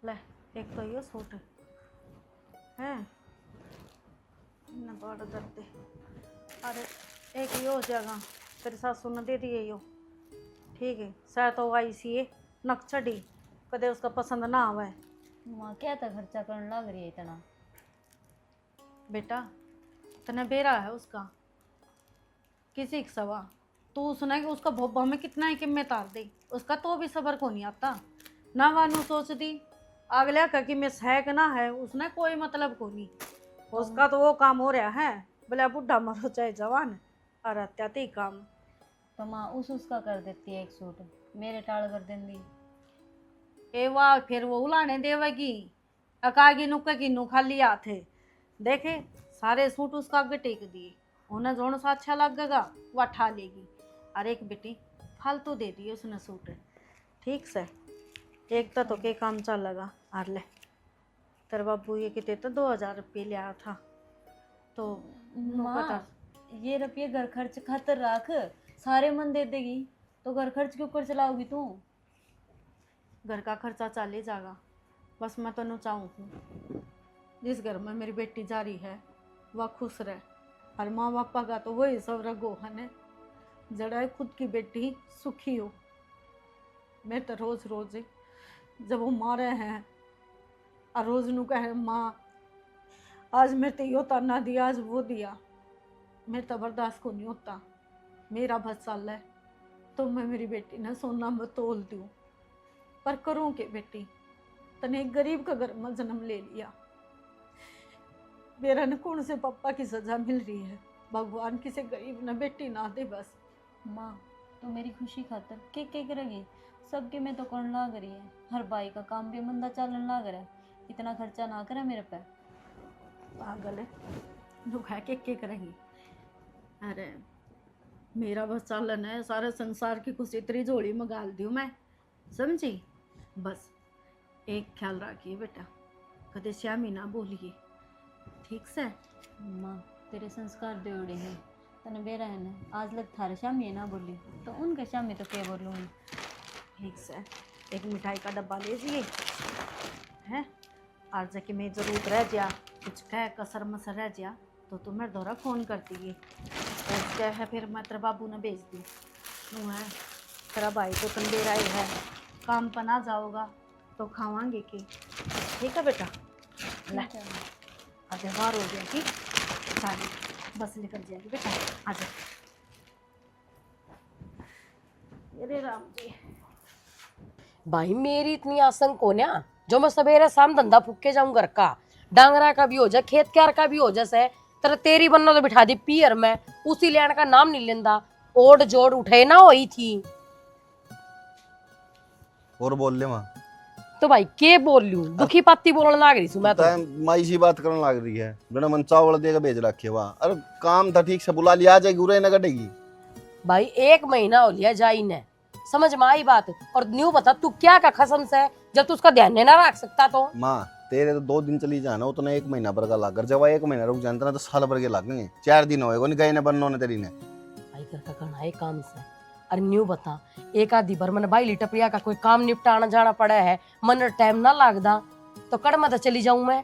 ले एक तो ये सूट है न बड़ दर्द। अरे एक यो हो जाएगा तेरी सासू ने दे दिए यो ठीक है। शायद तो आई सी है नक्चड़ी कदे उसका पसंद ना आवे। माँ क्या था खर्चा करने लग रही है इतना। बेटा तने बेरा है उसका किसी का सवा तू सुना कि उसका भोबा में कितना ही कीमत आर दे उसका तो भी सबर को नहीं आता ना वानू सोच दी अगले का कि मैं है कि ना है उसने कोई मतलब को नहीं। उसका तो वो काम हो रहा है बोले बुढ़ा मरो चाहे जवान और अत्याती काम। तो माँ उसका कर देती है एक सूट मेरे टाल कर देंगी। ए वाह फिर वो उलाने देवेगी अकागी नुक्के की नु खाली हाथ है देखे सारे सूट उसका आगे टेक दिए उन्हें जोन सा अच्छा लगेगा वो ठा लेगी। और एक बेटी फालतू दे दिए उसने सूट ठीक से एक तो के काम चल लगा आर ले तेरे बाबू ये कितने तो 2000 रुपये लिया था तो पता माँ ये रुपये घर खर्च खातर रख सारे मन दे देगी तो घर खर्च के ऊपर चलाओगी तू। घर का खर्चा चल ही जाएगा बस मैं तो चाहूँ जिस घर में मेरी बेटी जा रही है वह खुश रहे और माँ बापा का तो वही सब रगोहन है जड़ा खुद की बेटी सुखी हो। मैं तो रोज रोज जब वो मारे हैं और रोज नू कहे माँ आज मेरे तो यो ताना दिया आज वो दिया मेरे तो बर्दाश्त को नहीं होता मेरा बस साल है तो मैं मेरी बेटी ने सोना में तोल दूँ पर करूँ के बेटी तने एक गरीब का घर में जन्म ले लिया मेरा न कौन से पापा की सजा मिल रही है भगवान किसी गरीब न बेटी ना दे बस। माँ तो मेरी खुशी खातर के करेगी सबके में तो करने लग रही है हर भाई का काम भी मंदा चलन लग रहा है इतना खर्चा ना करे मेरे पे। पागल है जो है के करेंगी। अरे मेरा बस चालन है सारे संसार की कुछ इतनी झोली में गाल दूँ मैं समझी। बस एक ख्याल रखिए बेटा कदे श्यामी ना बोलिए ठीक से। माँ तेरे संस्कार देवड़े हैं तने बेरा है ना आज लग थारे शामी ना बोली तो उनके शामी तो क्या बोलूँगी। ठीक से एक मिठाई का डब्बा लीजिए है और जाके मैं जरूरत रह जा कुछ कह कसर मसर रह जा तो तुम्हें दौरा फ़ोन करती है ऐसे है फिर मैं तेरे बाबू ने भेज दी वो है तेरा भाई तो तंदेरा ही है काम पर ना जाओगा तो खावांगे कि ठीक है बेटा ले आज बाहर हो जाएगी सारी बस निकल जाएगी बेटा आज। अरे राम जी भाई मेरी इतनी आसन को ना जो मैं सवेरे शाम धंधा फूक के जाऊं घर का डांगरा का भी हो जाए खेत क्यार का भी हो जैसे तेरा तेरी बनना तो बिठा दी पियर में उसी लेने का नाम नहीं लेंदा ओढ़ जोड़ उठे ना हुई थी। और बोल ले माँ तो भाई के बोल लूं दुखी पाती बोलने लग रही हूं मैं तो। माई सी बात करने लग रही है बिना मन चावल देगा भेज रखे वाह अरे काम था ठीक से बुला लिया आ जाएगी उरे न कटेगी। भाई 1 महीना हो लिया जाई ने समझ में आई बात और न्यू बता तू क्या का कसम से जब तू उसका ध्यान ना रख सकता तो। माँ तेरे तो 2 दिन चली जाना उतना 1 महीना भर का लाग जब 1 महीना रुक जानता ना तो साल भर के लगेंगे 4 दिन होएगा नहीं गए ने बननो ने तेरी ने भाई घर का करना है काम से अरे न्यू बता एक आधी भर मैंने भाई लिटपिया का कोई काम निपटाना जाना पड़ा है मन टाइम ना लगदा तो कड़ मत चली जाऊं मैं।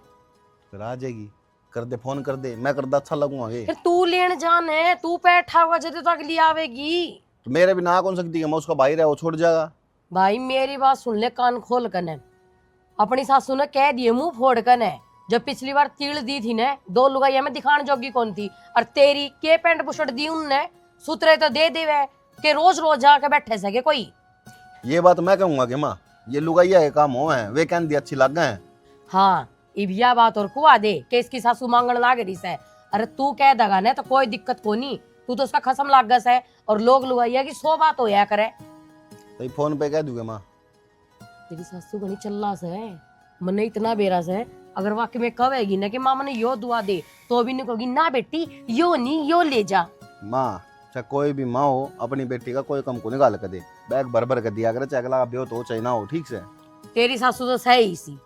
फिर आ जाएगी कर दे फोन कर दे मैं कर दा अच्छा लगूंगा फिर तू लेन जाने तू बैठा हुआ जब तक ले आवेगी तो मेरे भी ना कौन सकती है मैं उसका भाई रहा वो छोड़ जाएगा। भाई मेरी बात सुन ले कान खोल कर अपनी सासू ने कह दिए मुंह फोड़ कर जब पिछली बार तीड़ दी थी ने 2 लुगाइया में दिखाने जोगी कौन थी और तेरी के पैंट बुशट दी उनने सूत्रे तो दे देवे के रोज रोज जाके बैठे सके कोई। ये बात मैं कहूंगा कि माँ ये लुगाइया के काम हो है वे कहन दी अच्छी लग गए। हाँ इबिया बात और कुआ दे के इसकी सासू मांगण लाग रही से अरे तू कह दगा ने तो कोई दिक्कत को नहीं तू तो उसका खसम लाग गस है और लोग लुगाइया की 100 बात होया करे तो फोन पे कह दूंगे माँ तेरी सासू घनी चल्ला से मने इतना बेरा से अगर वाकई में कहेगी ना कि माँ मने यो दुआ दे तो भी नहीं कहोगी ना बेटी यो नहीं यो ले जा। माँ चाहे कोई भी माँ हो अपनी बेटी का कोई कम को निकाल कर दे बैग भर भर कर दिया करे चाहे अगला बेहो तो चाहे ना हो ठीक से। तेरी सासू तो सही सी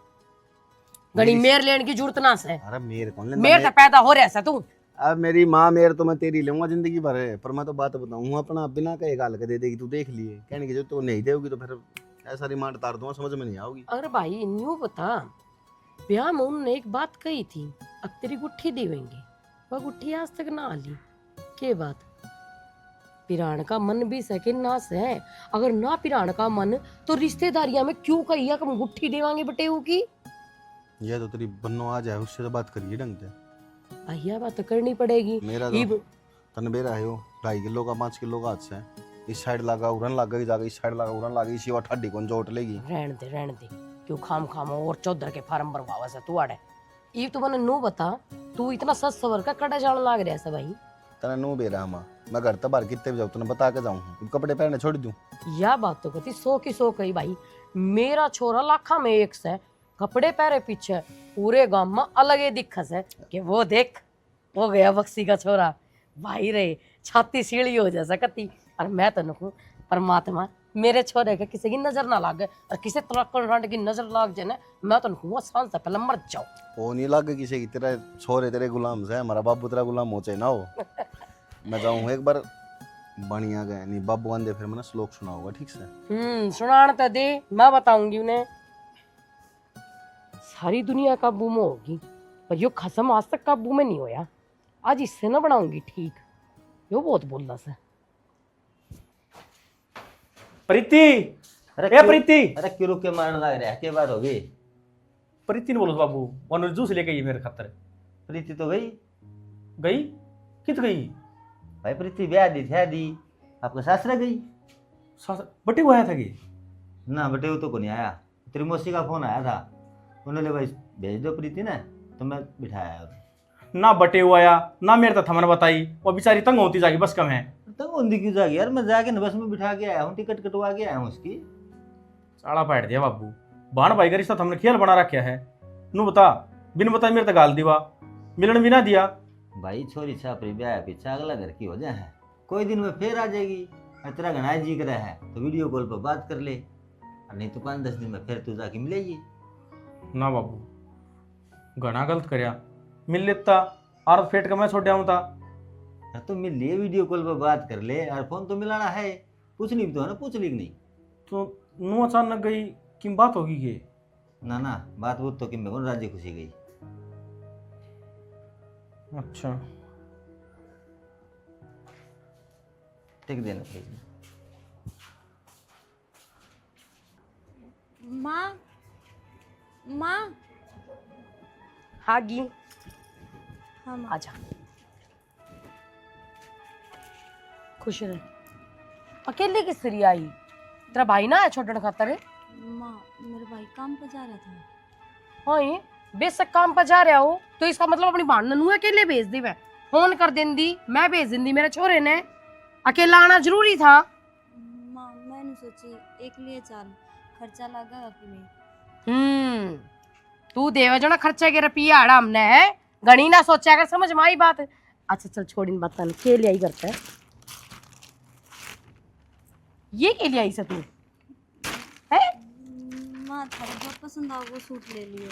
घड़ी मेर लेने की जरूरत ना से अरे मेरे कौन मेर तो पैदा हो रहा है तू अब मेरी माँ मेरे तो मैं तेरी लूंगा जिंदगी भर है पर मैं तो बात बताऊँ अपना बिना कहे गाल के दे देगी तू देख लिए कहने की जो तू नहीं देगी तो फिर ऐसा रिमांड तार दूंगा, समझ में नहीं आओगी। अरे भाई न्यू बता, ब्याह में उन्होंने एक बात कही थी, अब तेरी गुट्ठी देवेंगे, वह गुट्ठी आज तक ना आली। के बात? पिराण का मन भी सके ना से, अगर ना पिराण का मन तो रिश्तेदारियां में क्यों कही कि हम गुट्ठी देवांगे बटेऊ की। ये तो तेरी बन्नो आ जाए, उससे तो बात करिए ढंग से। भैया बात तो करनी पड़ेगी। मेरा तो तनबेरा है, 2.5 किलो का 5 किलो का हाथ है, इस साइड लगा उड़न लग गई, जाकर इस साइड लगा उड़न लग गई, इसी और ठड्डी कौन जोट लेगी। रहने दे क्यों खाम खाम और चौधर के फार्म भरवावा से तू आड़े। ये तू मैंने नू बता, तू इतना सस सवर का कड़ा जान लाग रहा है भाई। तना नू बेरा हम मैं घर तबार कितने जाऊँ तूने बता के जाऊँ, कपड़े पहनने छोड़ दूँ। यह बात तो कहती 100 की 100 कही भाई। मेरा छोरा लाखा में एक से कपड़े पहरे पीछे पूरे गांव में अलग ही दिखस है कि वो देख वो गया बक्सी का छोरा भाई रे, छाती सीढ़ी हो जैसा कती। और मैं तो नुकू परमात्मा मेरे छोरे के किसी की नजर ना लागे, और किसी तरह की नजर लाग जाए ना, मैं तो नुकू सांस से पहले मर जाऊं। वो नहीं लागे किसी की, तेरा छोरे तेरे गुलाम से, हमारा बाबू तेरा गुलाम हो चाहे ना हो। मैं जाऊँ एक बार बढ़िया गए नहीं बाबू आंदे, फिर मैंने श्लोक सुना होगा ठीक से। सुनान तो दे, मैं बताऊंगी उन्हें। सारी दुनिया काबू में होगी पर यो खसम आज तक काबू में नहीं होया, आज इससे ना बनाऊंगी ठीक। यो बहुत बोलना से। प्रीति, अरे प्रीति, अरे क्यों रुक के मारने लग रहा है, क्या बात होगी? प्रीति ने बोलो बाबू, वन जूस लेके आई मेरे खातर। प्रीति तो गई। गई? कित गई? भाई प्रीति ब्याह दी आपका सासरा गई। बटे को आया था कि ना बटे वो तो को नहीं आया, तेरी मौसी का फोन आया था, उन्होंने भाई भेज दो प्रीति ना, तो मैं बिठाया। ना बटे हुआ आया ना मेरे तो थमन बताई, वो बेचारी तंग होती जागी बस कम है। तब उन्दी क्यों जागी यार, मैं जाके ना बस में बिठा के आया हूँ, टिकट कटवा के आया हूँ उसकी। साड़ा पाट दिया बाबू, बाण भाई का रिश्ता हमने खेल बना रखा है। नू बता, बिन बताए मेरे तो गाल दीवा, मिलन भी ना दिया। भाई छोरी छापरी ब्याह पीछा अगला घर की हो जाए, कोई दिन में फिर आ जाएगी। तेरा घना जी कर है तो वीडियो कॉल पर बात कर ले, और नहीं तो 5-10 दिन में फिर तू जाके मिलेगी। ना बाबू घना गलत करया, मिल लेता और फेट का मैं छोड़ था। तो मिल लिए वीडियो कॉल पर बात कर ले, और फोन तो मिलाना है, पूछनी भी तो है ना, पूछ ली नहीं। तो नू अचानक गई कि बात होगी के? ना बात वो तो कि मैं कौन राजी खुशी गई। अच्छा टिक देना। माँ हागी हाँ आजा, खुश रह। अकेले किस तरह आई? तेरा भाई ना है छोटन खातर? माँ मेरे भाई काम पर जा रहा था। हाँ ये बेशक काम पर जा रहा हो तो इसका मतलब अपनी भाण ननू अकेले भेज दी। मैं फोन कर देंदी, मैं भेज देंदी मेरे छोरे ने, अकेला आना जरूरी था। माँ मैंने सोची एक लिए चाल खर्चा लगा अपने। तू देवे जो ना खर्चे के रुपया आड़ा हमने है, गणी ना सोचा कर, समझ में आई बात। अच्छा चल छोड़ इन बात, के लिए आई करता है ये, के लिए आई से तू है? माँ थारा बहुत पसंद आओ वो सूट ले लियो।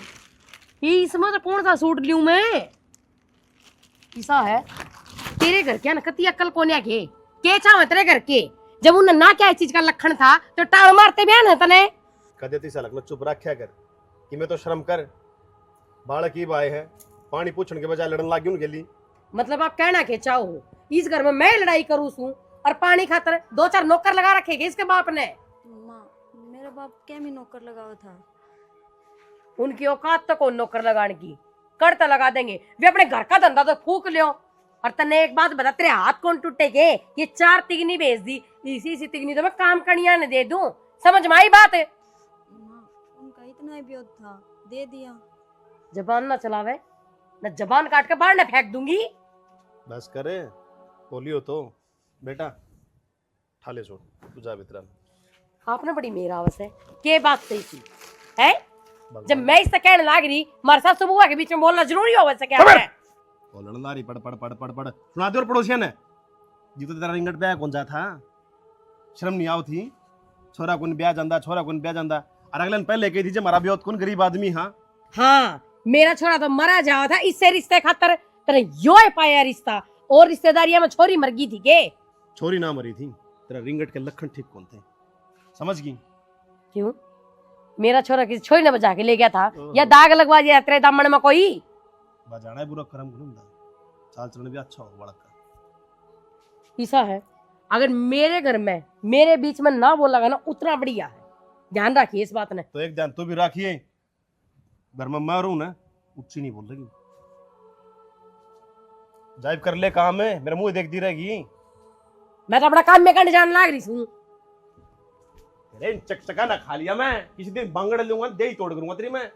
ये इसमें तो कौन सा सूट लियूं मैं? ऐसा है तेरे घर क्या ना कती अक्ल कोन्या के चाहे तेरे घर के, जब उन्हें ना क्या चीज का लक्षण था तो टाल मारते बयान है तने। कदे तीसा लगना चुप रखा कर कि मैं तो शर्म कर, बालक ही बाए है, पानी पूछने के बजाय लड़न लागी उनके लिए। मतलब आप कहना के चाहो इस घर में मैं लड़ाई करूँ सू और पानी खातर 2-4 नौकर लगा रखेगे इसके बाप ने? माँ मेरा बाप क्या में नौकर लगावा था। उनकी औकात तो कौन नौकर लगाने की, कर तो लगा देंगे वे, अपने घर का धंधा तो फूक लियो। और तने एक बात बता, तेरे हाथ कौन टूटे के? ये 4 तिगनी भेज दी, इसी तिगनी तो मैं काम कनिया ने दे दूं, समझ में आई बात? माँ उनका इतना ही विरोध था, दे दिया। जबान ना चलावे, न जबान काट के बाहर न फेंक दूंगी। बस करे बोलियो तो बेटा ठाले छोड़, तू जा भीतर। आपने बड़ी मेरा आवाज है, के बात सही थी है? जब मैं इससे कहने लाग रही मारे साथ सुबह के बीच में बोलना जरूरी हो वैसे क्या है? बोलण लारी पढ़ पढ़ पढ़ पढ़ पढ़ सुना दे और पड़ोसिया ने जी तो तेरा रिंगट पे कौन जा था, शर्म नहीं आओ थी? छोरा कौन ब्याह ਜਾਂਦਾ, छोरा कौन ब्याह ਜਾਂਦਾ, और अगले दिन पहले कही थी जे मारा ब्याह कौन गरीब आदमी। हाँ मेरा छोरा तो मरा जावा था इससे रिश्ते खातर, तेरे यो पाया रिश्ता, और रिश्तेदारियां में छोरी मर गई थी के? छोरी ना मरी थी, तेरा रिंगट के लक्षण ठीक कौन थे, समझ गई? क्यों? मेरा छोरा किसी छोरी ने बजा के ले गया था या दाग लगवा दिया तेरे दामन में कोई? बजाना है बुरा करम गुनम चाल चलन भी अच्छा हो बड़ा का। ऐसा है, अगर मेरे घर में मेरे बीच में ना बोला ना उतना बढ़िया है, ध्यान रखिए इस बात ने। तो एक ध्यान तो भी रखिए, घर में मैं रहूं ना उच्ची नहीं बोल रही। जाइब कर ले काम है, मेरा मुंह देखती रहेगी। मैं तो अपना काम में करने जाने लग रही हूँ। अरे चकचका ना खा लिया मैं, किसी दिन बांगड़ लूंगा दे ही तोड़ करूंगा तेरी मैं।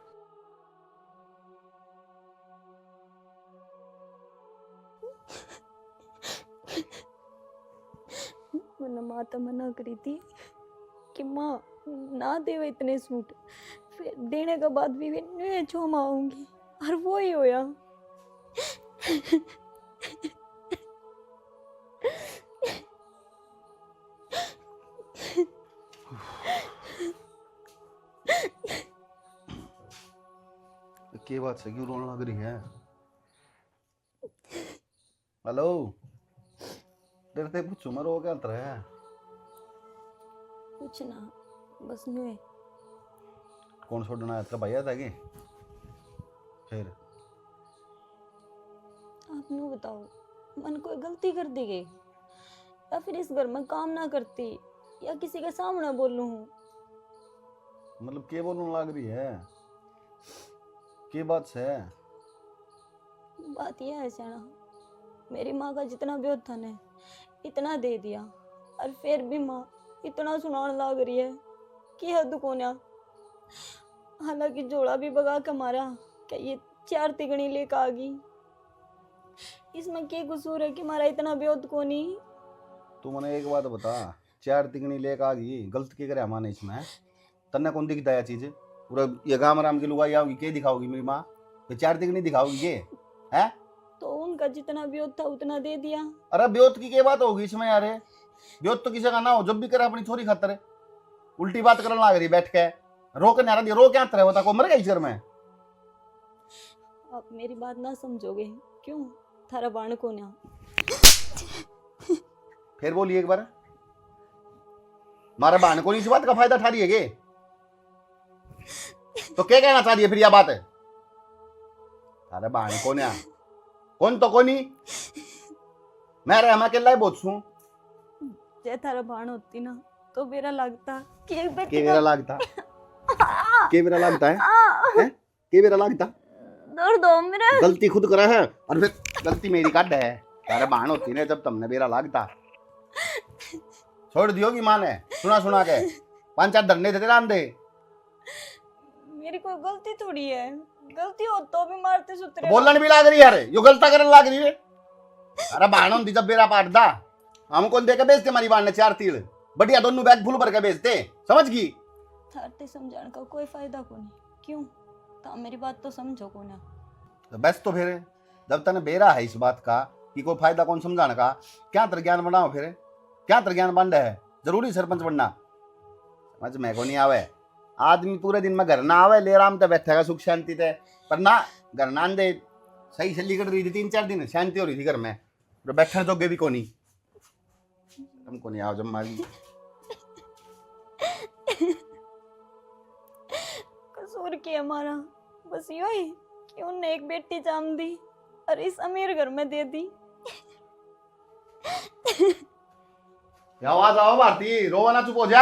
मैंने माता मना करी थी कि माँ ना देवे इतने सूट, फिर देने के बाद भी मैं छोमा आऊंगी, और वो ही होया। के बात से क्यों रोने लग रही है? हेलो, डरते पूछो मैं रो क्या तरह है? कुछ ना, बस नुए। कौन छोड़ना है? तेरा भैया था कि? फिर आप नु बताओ, मन कोई गलती कर दी गई, या फिर इस घर में काम ना करती, या किसी के सामने बोलूं हूँ? मतलब के बोलने लग रही है? के बात से? बात यह है सैना, मेरी माँ का जितना ब्योत था ने इतना दे दिया, और फिर भी माँ इतना सुनाने लग रही है कि हद कोन्या। हालांकि जोड़ा भी भगा के मारा, क्या ये 4 तिगड़ी लेकर आ गई। इसमें क्या कसूर है कि मारा इतना ब्योत कोनी? तू मैंने एक बात बता, 4 तिगनी लेकर आ गई, गलत के करे माने इसमें? तन्ने कौन दिखता है चीज? पूरा ये गाम राम की लुगाई आओगी के दिखाओगी मेरी माँ? तो 4 तिगनी दिखाओगी के? है? तो उनका जितना ब्योत था उतना दे दिया। अरे ब्योत की क्या बात होगी इसमें यार? ब्योत तो किसी का ना हो, जब भी करे अपनी छोरी खातर उल्टी बात करने लग रही बैठ के। रो के नारा रो क्या तरह होता? को मर गया इस घर में? आप मेरी बात ना समझोगे क्यों? थारा बाण को ना फिर बोलिए एक बार, मारा बहन को नहीं इस बात का फायदा उठा रही है के? तो क्या कहना चाह रही है फिर यह बात है? अरे बहन को ना कौन तो कोनी, मैं रहा मैं अकेला ही बहुत छू। जे थारा बाण होती ना तो मेरा लगता कि एक बेटी के मेरा लगता के मेरा लगता है? हैं? के मेरा लगता? दर्द हो मेरा। गलती खुद करा है और फिर गलती मेरी काट है। अरे बहन होती ने जब तुमने मेरा लगता छोड़ दियो की माँ ने सुना सुना के 5-4 धरने थे तेरा दे। मेरी कोई गलती थोड़ी है, गलती हो तो भी मारते सुतरे। बोलन भी लाग रही है, अरे यो गलता करने लाग रही है। अरे बहन होती जब मेरा पाट दा हम कौन दे के बेचते हमारी बहन ने 4 तीड़ बढ़िया दोनों बैग फुल भर के बेचते, समझ गई? थारते समझाने का कोई फायदा को नहीं। क्यों? तो मेरी बात तो समझो को ना। तो बस तो फिर जब तने बेरा है इस बात का कि कोई फायदा कौन समझाने का, क्या तर ज्ञान बनाओ फिर? क्या तर ज्ञान बन रहा है? जरूरी सरपंच बनना? समझ में को नहीं आवे। आदमी पूरे दिन में घर ना आवे, ले आराम से बैठेगा सुख शांति से, पर ना घर ना दे। सही से लिकड़ रही थी 3-4 दिन शांति हो रही थी घर में, तो बैठने जोगे भी को नहीं। तुमको नहीं आओ जब मारी कसूर की हमारा बस यो ही कि उनने एक बेटी जाम दी और इस अमीर घर में दे दी। आवाज आओ भारती, रोवा ना, चुप हो जा।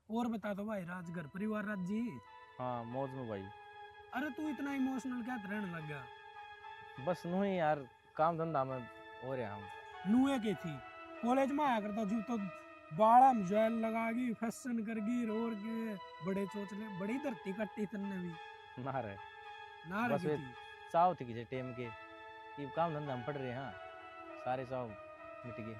और बता दो भाई राज, घर परिवार राज जी? हाँ मौज में भाई। अरे तू इतना इमोशनल क्या रहने लग गया? बस नू ही यार, काम धंधा में हो रहे हम। नुए के थी कॉलेज में आया करता जी, तो बाड़ा में ज्वेल लगागी, फैशन करगी, रोर के बड़े चोचले, बड़ी धरती कट्टी तन्ने भी ना रहे ना बस रही वे थी। चाव थी किसी टेम के ये काम धंधा में पड़ रहे हैं। हाँ सारे चाव मिट गए।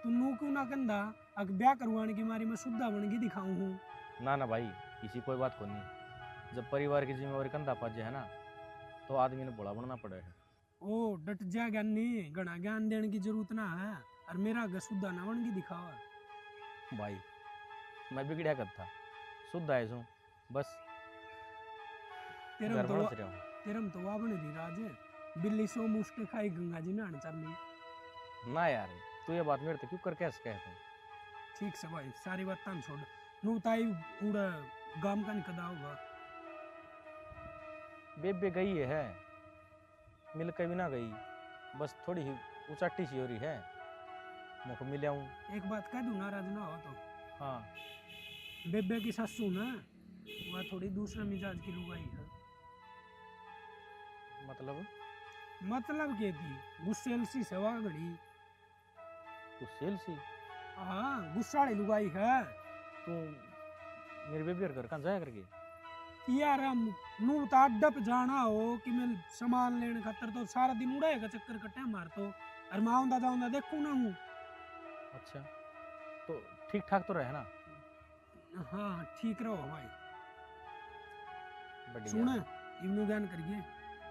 तू नू क्यों ना कंधा अग ब्याह करवाने की मारी मैं शुद्धा बन के दिखाऊं हूँ। ना ना भाई, इसी कोई बात को नहीं। जब परिवार की जिम्मेवारी कंधा पा जाए है ना, तो आदमी ने बड़ा बनना पड़े है। ओ डट जा ज्ञानी, घना ज्ञान देने की जरूरत ना है, और मेरा अग शुद्धा ना बन के दिखावा। भाई मैं बिगड़िया करता शुद्ध आए सू, बस तेरे घर में में तो रहा हूँ। तेरम तो वाबन री राज है बिल्ली सो मुझ के खाई गंगा जी नहाने चल ना यार तू ये बात मेरे तो क्यों कर कैसे कहता हूँ। ठीक से भाई सारी बात तन छोड़ नू ताई उड़ा गाम का निकदा होगा बेबे गई है मिल के भी ना गई, बस थोड़ी ही उचाटी सी हो रही है, मुझको मिल आऊँ। एक बात कह दूं नाराज ना हो तो हाँ बेबे की सासू ना वह थोड़ी दूसरा मिजाज की लुगाई है। मतलब के थी गुस्सेल सी सेवा घड़ी तू सेल सी हाँ गुस्साड़ी लुगाई है। तू मेरे बेबे घर कहाँ जाया करके यार हम नू तो अड्डा पे जाना हो कि मैं सामान लेने खातर तो सारा दिन उड़ाएगा चक्कर कट्टे मार तो और मैं आऊंदा जाऊंदा देखूं ना हूँ। अच्छा तो ठीक ठाक तो रहे ना। हाँ ठीक रहो भाई। बढ़िया। सुन इवनु ज्ञान करिए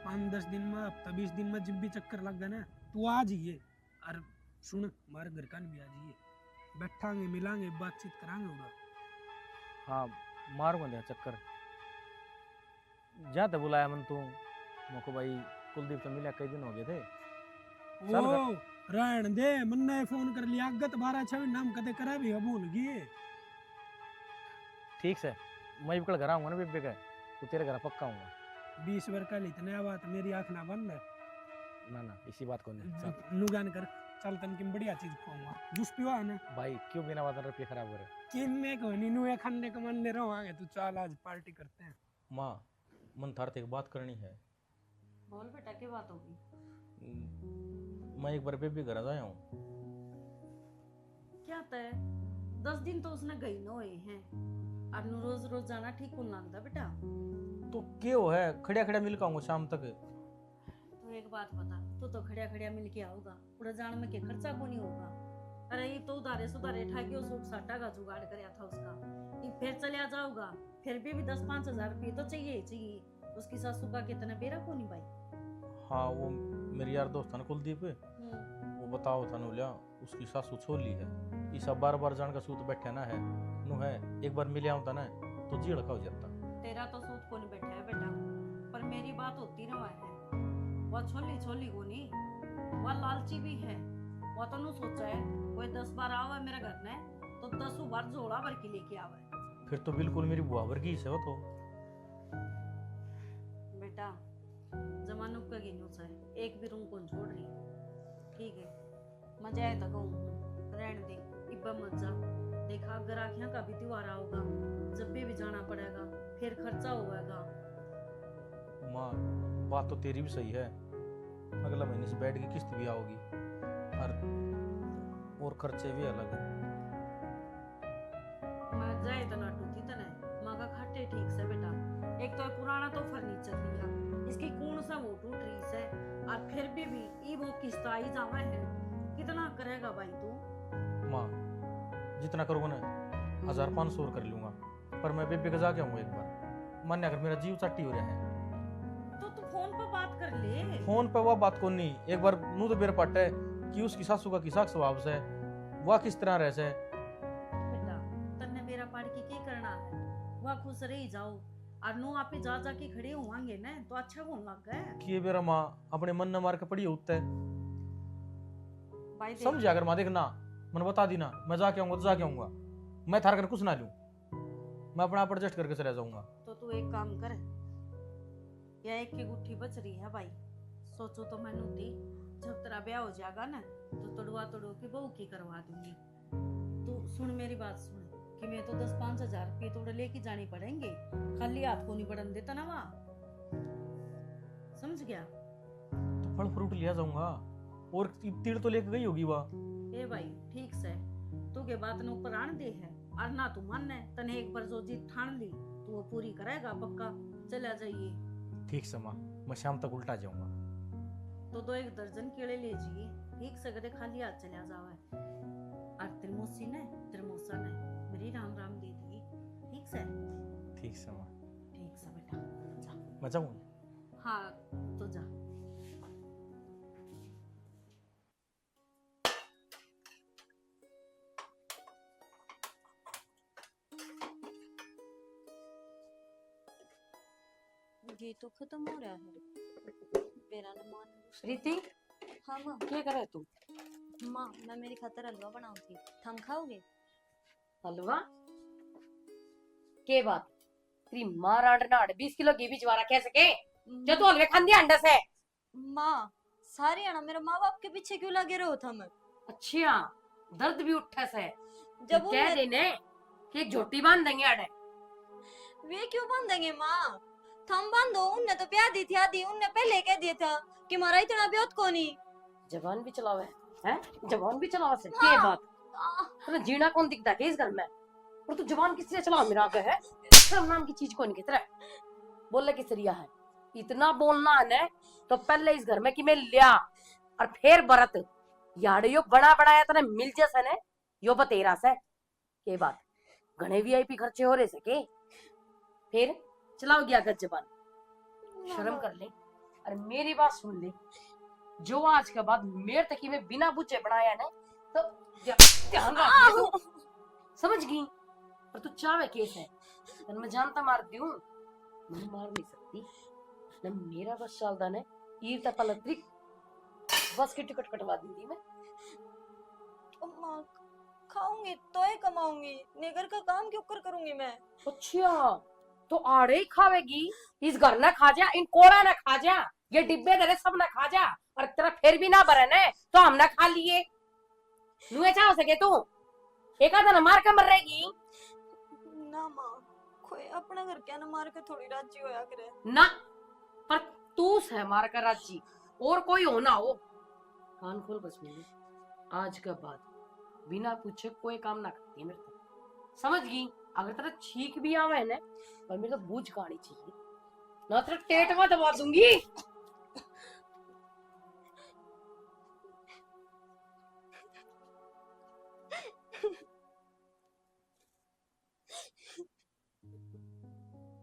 5-10 दिन में हफ्ता 20 दिन में जब भी चक्कर लग गया ना तू आ जाइए और सुन हमारे घर का भी आ जाइए बैठांगे मिलांगे बातचीत करांगे उधर। हाँ मारूंगा दे चक्कर जा तो बुलाया मन तू मुझको भाई कुलदीप से मिला कई दिन हो गए थे। चल ओ रहन दे मन्ने फोन कर लिया अगत 12-6 नाम कदे करा भी भूल गए। ठीक से मैं भी कल घर आऊंगा ना बेबे का तो तेरे घर पक्का आऊंगा। 20 बार कल इतने बात मेरी आंख ना बंद है ना ना इसी बात को नहीं चल। नुगान कर चल तन की बढ़िया चीज खाऊंगा जूस पिवा है ना भाई क्यों बिना बात रुपये खराब हो रहे। किन्ने को नहीं नुए खाने का मन रहोगे तू चल आज पार्टी करते हैं। माँ मन थार एक बात करनी है। बोल बेटा क्या बात होगी। मैं एक बार बेबे घर आया हूँ। क्या तय 10 दिन तो उसने गई ना हुए हैं अब नु रोज रोज जाना ठीक को लगता बेटा। तो क्यों है खड़िया खड़िया मिल आऊंगा शाम तक। तो एक बात बता तू तो खड़िया खड़िया मिल के आओगा उड़ा जान में के खर्चा को नहीं होगा। अरे ये तो उधारे सुधारे ठाके उस साटा का जुगाड़ करया था उसका ये फिर चलिया जाऊगा फिर भी 10-5 हजार रुपये तो चाहिए ही चाहिए। उसकी सासू का कितना बेरा को नहीं भाई। हाँ वो मेरी यार दोस्त है ना कुलदीप वो बताओ था नु लिया उसकी सासू छोली है ये सब बार बार जान का सूत बैठा ना है नु है एक बार मिले आऊँ ना तो जी लड़का हो जाता। तेरा तो सूत को नहीं बैठा है बेटा पर मेरी बात होती ना है वह छोली को नहीं वह लालची भी है। वह तो नु सोचा है कोई 10 बार आवा मेरे घर में तो 10 बार जोड़ा भर के लेके आवे। फिर तो बिल्कुल मेरी बुआ वर्गी से हो तो। बेटा जमानो का गिनो है एक भी रूम कौन छोड़ रही ठीक है मजा आया तक रहने दे इब्बा मत जा देखा अगर आँखियाँ का भी त्योहार होगा जब भी जाना पड़ेगा फिर खर्चा होगा। माँ बात तो तेरी भी सही है अगला महीने से बैठ की किस्त भी आओगी और खर्चे भी अलग है। मैं जाए तो ना टूटी तने मगा खट्टे ठीक से बेटा एक तो पुराना तो फर्नीचर लिया इसकी कौन सा वो टूट रही से और फिर भी ई वो किस्त आई जावे है कितना करेगा भाई तू। माँ जितना करोगे ना 1500 और कर लूंगा पर मैं बेबे का जाके आऊंगा एक बार मान्य अगर मेरा जीव चाटी हो रहा है तो तू फोन पर बात कर ले। फोन पे वह बात को नहीं एक बार नू तो बेर पट है कि उसकी सासू का किसा स्वभाव से वह किस तरह रह से। बेटा तन्ने मेरा पाड़ की क्या करना है वह खुश रही जाओ और नो आप जा जाके खड़े होंगे ना तो अच्छा कौन लग गए कि बेरा माँ अपने मन न मार के पड़ी होता है भाई देख, समझ अगर माँ देखना मन बता दी ना मैं जाके आऊंगा तो जाके आऊंगा मैं थार कर कुछ ना लूं मैं अपना आप एडजस्ट करके चला जाऊंगा। तो तू एक काम कर या एक की गुट्ठी बच रही है भाई सोचो तो मैं नूती जब तेरा ब्याह हो जाएगा ना तो तोड़वा की बहू की करवा दूंगी। तू सुन मेरी बात सुन कि मैं तो 10-5 हजार रुपये तो लेके जाने पड़ेंगे खाली हाथ को नहीं बढ़न देता ना वहाँ समझ गया। तो फल फ्रूट लिया जाऊंगा और तीड़ तो लेके गई होगी वह। ए भाई ठीक से तू के बात ने ऊपर आन दे है और ना तू मन है तने एक बार जो जीत ठान ली तो वो पूरी करेगा पक्का चला जाइए। ठीक से माँ मैं शाम तक उल्टा जाऊंगा तो 2-1 दर्जन केले ले जाइए ठीक से कदे खाली हाथ चला जावे और त्रिमोसी ने त्रिमोसा ने मेरी राम राम दे दी ठीक से। ठीक से माँ ठीक से बेटा जा। मैं जाऊंगा। हाँ तो जा। घी तो खत्म हो रहा है। बेरा ने मान प्रीति हाँ माँ। क्या करे तू? माँ मैं मेरी खातर हलवा बनाऊं थी, थम खाओगे? हलवा के बात? तेरी मां रांड नाड़ 20 किलो घी भिजवा रखे सके जो तू हलवे खांदी अंडा से। माँ सारी आना मेरे माँ बाप के पीछे क्यों लगे रहो थम? अच्छा दर्द भी उठा से जब वो कह देने कि एक झोटी बांध देंगे आड़े। वे क्यों बांधेंगे माँ? थम बांधो, उनने तो प्यार दी थी आधी, उनने पहले कह दिया था कि मारा इतना ब्योत को नहीं। जबान भी चलावे हैं, जबान भी चलावा से के बात? तेरा जीना कौन दिखता है इस घर में? और तू जबान किस लिए चलाओ मेरा आगे है? शर्म नाम की चीज कौन किस तरह बोले किस रिया है? इतना बोलना है ना तो पहले इस घर में कि मैं लिया और फिर बरत यार यो बड़ा बनाया तने मिल जैसे ने यो बतेरा से के बात? घने वीआईपी खर्चे हो रहे से के फिर चलाओ गया गज जबान। शर्म कर ले और मेरी बात सुन ले, जो आज के बाद मेरे तक में बिना बुझे बनाया ना तो ध्यान रख ले तू, समझ गई? और तू चाहे केस है तो मैं जानता मारती हूँ, मैं मार नहीं सकती ना, मेरा बस चलता ने ईर तक पलत्री बस की टिकट कटवा दी थी मैं। माँ खाऊंगी तो ही कमाऊंगी, नेगर का काम क्यों कर करूंगी मैं? अच्छा तो आड़े ही खावेगी? इस घर ना खा जा, इन कोड़ा ना खा जा, ये डिब्बे तेरे सब ना खा जा, और तेरा फिर भी ना भरे ने तो हम ना खा लिए। नुए चाह सके तू एक आधा ना मार के मर रहेगी ना माँ, कोई अपना घर क्या ना मार के थोड़ी राजी होया करे ना, पर तू से मार कर राजी और कोई हो ना हो। कान खोल बस मेरे, आज के बाद बिना पूछे कोई काम ना करती है मेरे को, समझ गई? अगर तेरा छींक भी आवे ना पर मेरे को बूझ गाड़ी चाहिए ना, तेरा टेट में दबा दूंगी।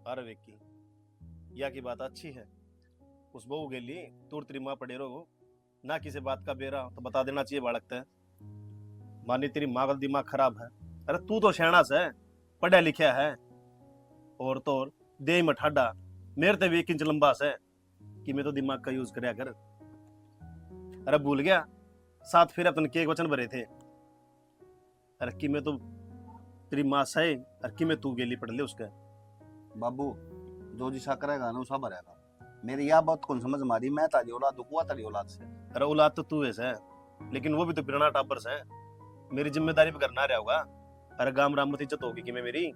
अरे विक्की या की बात अच्छी है, उस बहू के लिए तूर तेरी माँ पड़े रहो ना, किसी बात का बेरा तो बता देना चाहिए बालकता है। मानी तेरी माँ का दिमाग खराब है, अरे तू तो शहना से पढ़ा लिखा है और तो और दे में ठाडा, मेरे ते भी 1 इंच लंबा से कि मैं तो दिमाग का यूज करया कर। अरे भूल गया साथ फिर अपन के वचन भरे थे, अरे कि मैं तो तेरी माँ सही और कि मैं तू गेली पढ़ ले उसका। बाबू जो जिसा करेगा ना उसा भरेगा, मेरी यह बात कौन समझ मारी? मैं तारी औलाद दुआ तारी औलाद से। अरे औलाद तो तू है लेकिन वो भी तो बिरना टापर से है, मेरी जिम्मेदारी भी करना रहा होगा। अरे गाम राम मत इज्जत होगी कि मैं मेरी,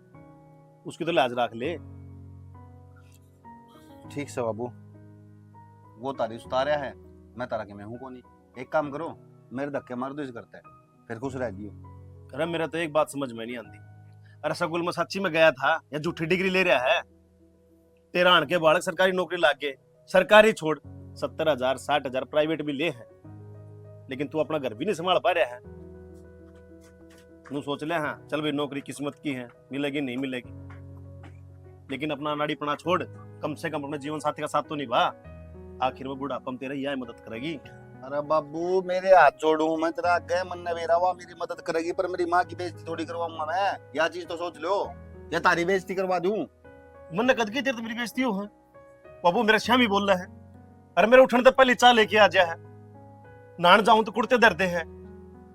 उसकी तो लाज रख ले। ठीक से बाबू, वो तारी उतारा है, मैं तारा के मैं हूं कौन? एक काम करो मेरे धक्के मार दो इस करते है, फिर खुश रह दियो। अरे मेरा तो एक बात समझ में नहीं आती, अरे स्कूल में सच्ची में गया था या झूठी डिग्री ले रहा है? तेरा आन के बालक सरकारी नौकरी लाग गए, सरकारी छोड़ 70,000 60,000 प्राइवेट भी ले है, लेकिन तू अपना घर भी नहीं संभाल पा रहा है। तू सोच ले हाँ चल भाई नौकरी किस्मत की है, मिलेगी नहीं मिलेगी, लेकिन अपना नाड़ीपना छोड़, कम से कम अपने जीवन साथी का साथ तो निभा, आखिर में बुढ़ापा तेरा यह मदद करेगी। अरे बाबू मेरे हाथ जोड़ू मैं तेरा, आगे मन ने मेरा हुआ मेरी मदद करेगी, पर मेरी माँ की बेइज्जती थोड़ी करवाऊंगा मैं, यह चीज तो सोच लो, या तारी बेइज्जती करवा दूं? मन ने कद की तेरे तो मेरी बेइज्जती हो है बाबू, मेरा श्याम ही बोल रहा है। अरे मेरे उठने तक पहले चाय लेके आ जा है, नहान जाऊं तो कुर्ते दर्दे हैं,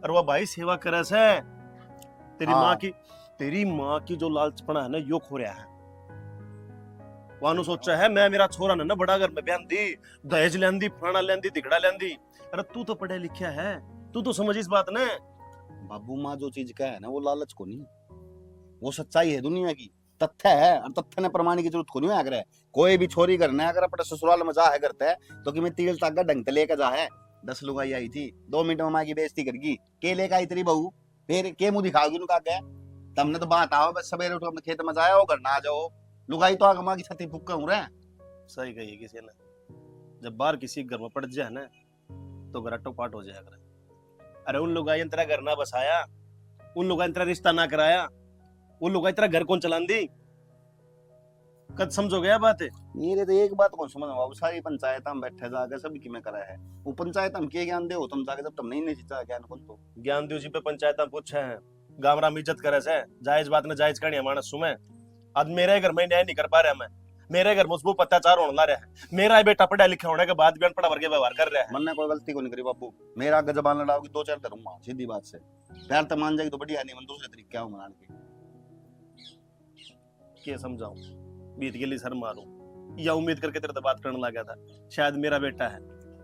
अरे वह भाई सेवा करे से तेरी माँ की जो लालचपना है ना यो खो रहा है। वानु सोचा है मैं मेरा छोरा ना बड़ा घर में बयान दी, दहेज लेंदी, फलाना लेंदी, तिगड़ा लेंदी, अरे तू तो पढ़े लिखा है, तू तो समझ इस बात ने। बाबू माँ जो चीज का है ना वो लालच को नहीं, वो सच्चाई है दुनिया की, तथ्य है, और तथ्य ने प्रमाण की जरूरत को नहीं है। कोई भी छोरी करना है अगर अपने ससुराल में जा है करता है तो कि मैं तिल ताका ढंग से लेकर जा है। 10 लुगाई आई थी 2 मिनट में माँ की बेइज्जती करगी, के लेकर आई तेरी बहू, फिर के मुंह दिखाओगी उनका क्या? तुमने तो बात आओ बस सवेरे उठो अपने खेत में जाओ, घर ना जाओ, लुगाई तो आगे माँ की छती फूक हो रहे हैं। सही कही किसी ने, जब बाहर किसी घर में पड़ जाए ना तो घर पाट हो जाया करे। अरे उन लोग तेरा घर ना बसाया, उन लोग तेरा रिश्ता ना कराया, उन लोग तेरा घर कौन चलान दी? कद समझो गया बात है? मेरे तो एक बात कौन समझ बाबू, सारी पंचायत हम बैठे जाके सभी की में करा है, वो पंचायत हम के ज्ञान दे हो तुम जाके, जब तुम नहीं सींचा ज्ञान कौन तो ज्ञान दियो जी पे पंचायत पूछे हैं, गामरा में इज्जत करे से, जायज बात ने जायज करनी है मानस सुमे। आज मेरे घर में न्याय नहीं कर पा रहा मैं, मेरे घर में उसको अत्याचार होने लग रहा है। मेरा बेटा पढ़ा लिखा होने के बाद भी अनपढ़ वर्ग के व्यवहार कर रहा है। मन ने कोई गलती को नहीं करी बापू, मेरा आगे जबान लड़ाओगी दो चार धरूंगा, सीधी बात से। प्यार तो मान जाएगी तो बढ़िया, नहीं मन दूसरे तरीके आओ मनाने के। क्या समझाऊं, बीत गई सर मारूं या उम्मीद करके तेरे से बात करने लगा था, शायद मेरा बेटा है,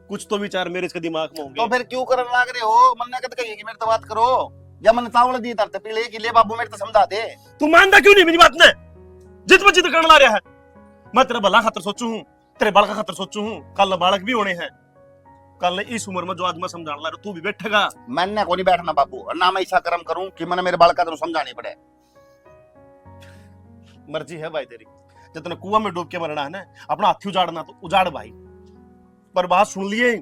कुछ तो विचार मेरे इसके दिमाग में होंगे। तो फिर क्यों करने लग रहे हो? मन ने कद कही कि मेरे से बात करो, या मन तावड़ दी तरते पीले कि ले बाबू मेरे से समझा दे। तू मानता क्यों नहीं मेरी बात ने? जिद में जिद करने ला रहा है। मैं तेरा भला खातर सोचू हूं, तेरे बाल का खातर सोचू हूं, कल बालक भी होने हैं। कल इस उम्र में जो आज मैं समझाने ला रहा तू भी बैठेगा। मैंने को नहीं बैठना बाबू, और ना मैं ऐसा कर्म करूं कि मैंने मेरे बालक का समझानी पड़े। मर्जी है भाई तेरी, जब तूने कुआं में डूब के मरना है ना, अपना हाथी उजाड़ना तो उजाड़ भाई। पर बात सुन लिए,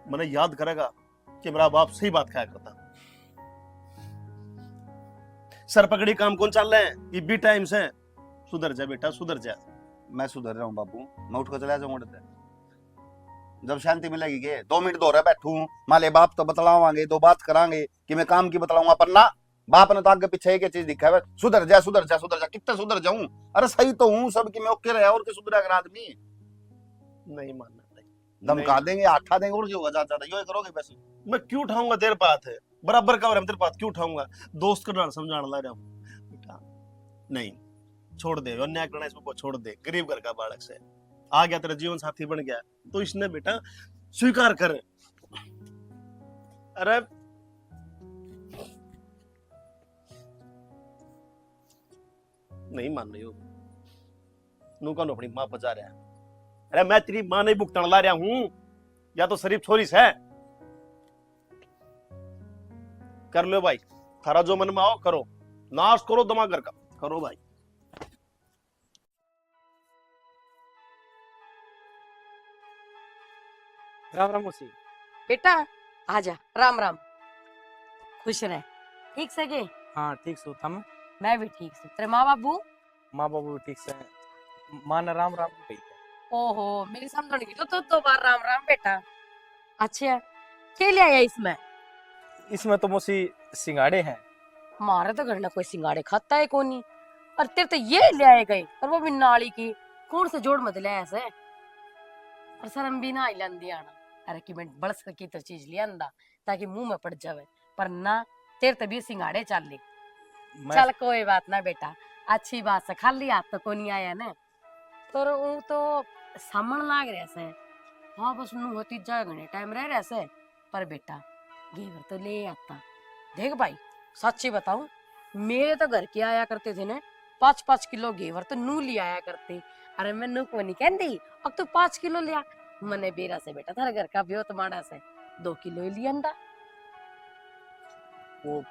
मैंने याद करेगा कि मेरा बाप सही बात कहा करता। सर पकड़ी काम कौन चल रहा है, ये भी टाइम से सुधर जा बेटा, सुधर जा। मैं सुधर रहा हूँ बाबू, मैं उठ कर चला जाऊंगा। जब शांति मिलेगी के 2 मिनट दो रहा बैठू, माले बाप तो बतलावांगे, दो बात करांगे कि मैं काम की बतलाऊंगा, पर ना बाप ने तो आगे पीछे एक चीज दिखा है, सुधर जा सुधर जा सुधर जा। कितना सुधर जाऊं? अरे सही तो हूँ, सबकी मैं ओके रहा, और के सुधरा कर आदमी नहीं मानना भाई, धमका देंगे, आठा देंगे, और जो होगा ज्यादा यो ही करोगे बस। मैं क्यों उठाऊंगा तेरे बात है, बराबर का तेरे बात क्यों उठाऊंगा? दोस्त का समझाने ला रहा हूँ बेटा, नहीं छोड़ दे, अन्याय करना इसमें छोड़ दे। गरीब घर का बालक से आ गया, तेरा जीवन साथी बन गया, तो इसने बेटा स्वीकार कर। अरे नहीं मान रही हो, नू का अपनी मां बचा रहा है। अरे मैं तेरी मां नहीं भुगतान ला रहा हूं, या तो शरीफ छोरी से कर लो भाई, थारा जो मन में आओ करो, नाश करो दिमाग घर का, करो भाई। राम राम मौसी। बेटा आजा, राम राम, खुश रह। ठीक से गे? हाँ ठीक सो थम। मैं भी ठीक से। तेरे माँ बाबू? माँ बाबू भी ठीक से। माँ ने राम राम कही है। ओहो, मेरी समझ की तो 2 बार राम राम बेटा। अच्छा, क्या ले आया इसमें? इसमें तो मौसी सिंगाड़े हैं। हमारे तो घर में कोई सिंगाड़े खाता है कोनी, और तेरे तो ये ले आए गए, और वो भी नाली की। कौन से जोड़ मत ले ऐसे, और शर्म भी ना आई लंदी आना। अरे कि मैं बड़स की तो चीज ले आंदा ताकि मुंह में पड़ जावे, पर ना, तेरे तभी सिंगाड़े चल ले। चल कोई बात ना बेटा, अच्छी बात से, खाली हाथ तो कोनी आया ना। तो वो तो सामन लाग रहा से, हाँ बस नू होती जाए टाइम रह रहा से। पर बेटा घेवर तो ले आता। देख भाई सच्ची बताऊं, मेरे तो घर के आया करते थे ना 5-5 किलो घेवर तो नू ले आया करते। अरे मैं नू को नहीं कहती, अब तू 5 किलो लिया। मने बेरा से बेटा थारे घर का भी तो माड़ा से 2 किलो ही लिया अंडा। वो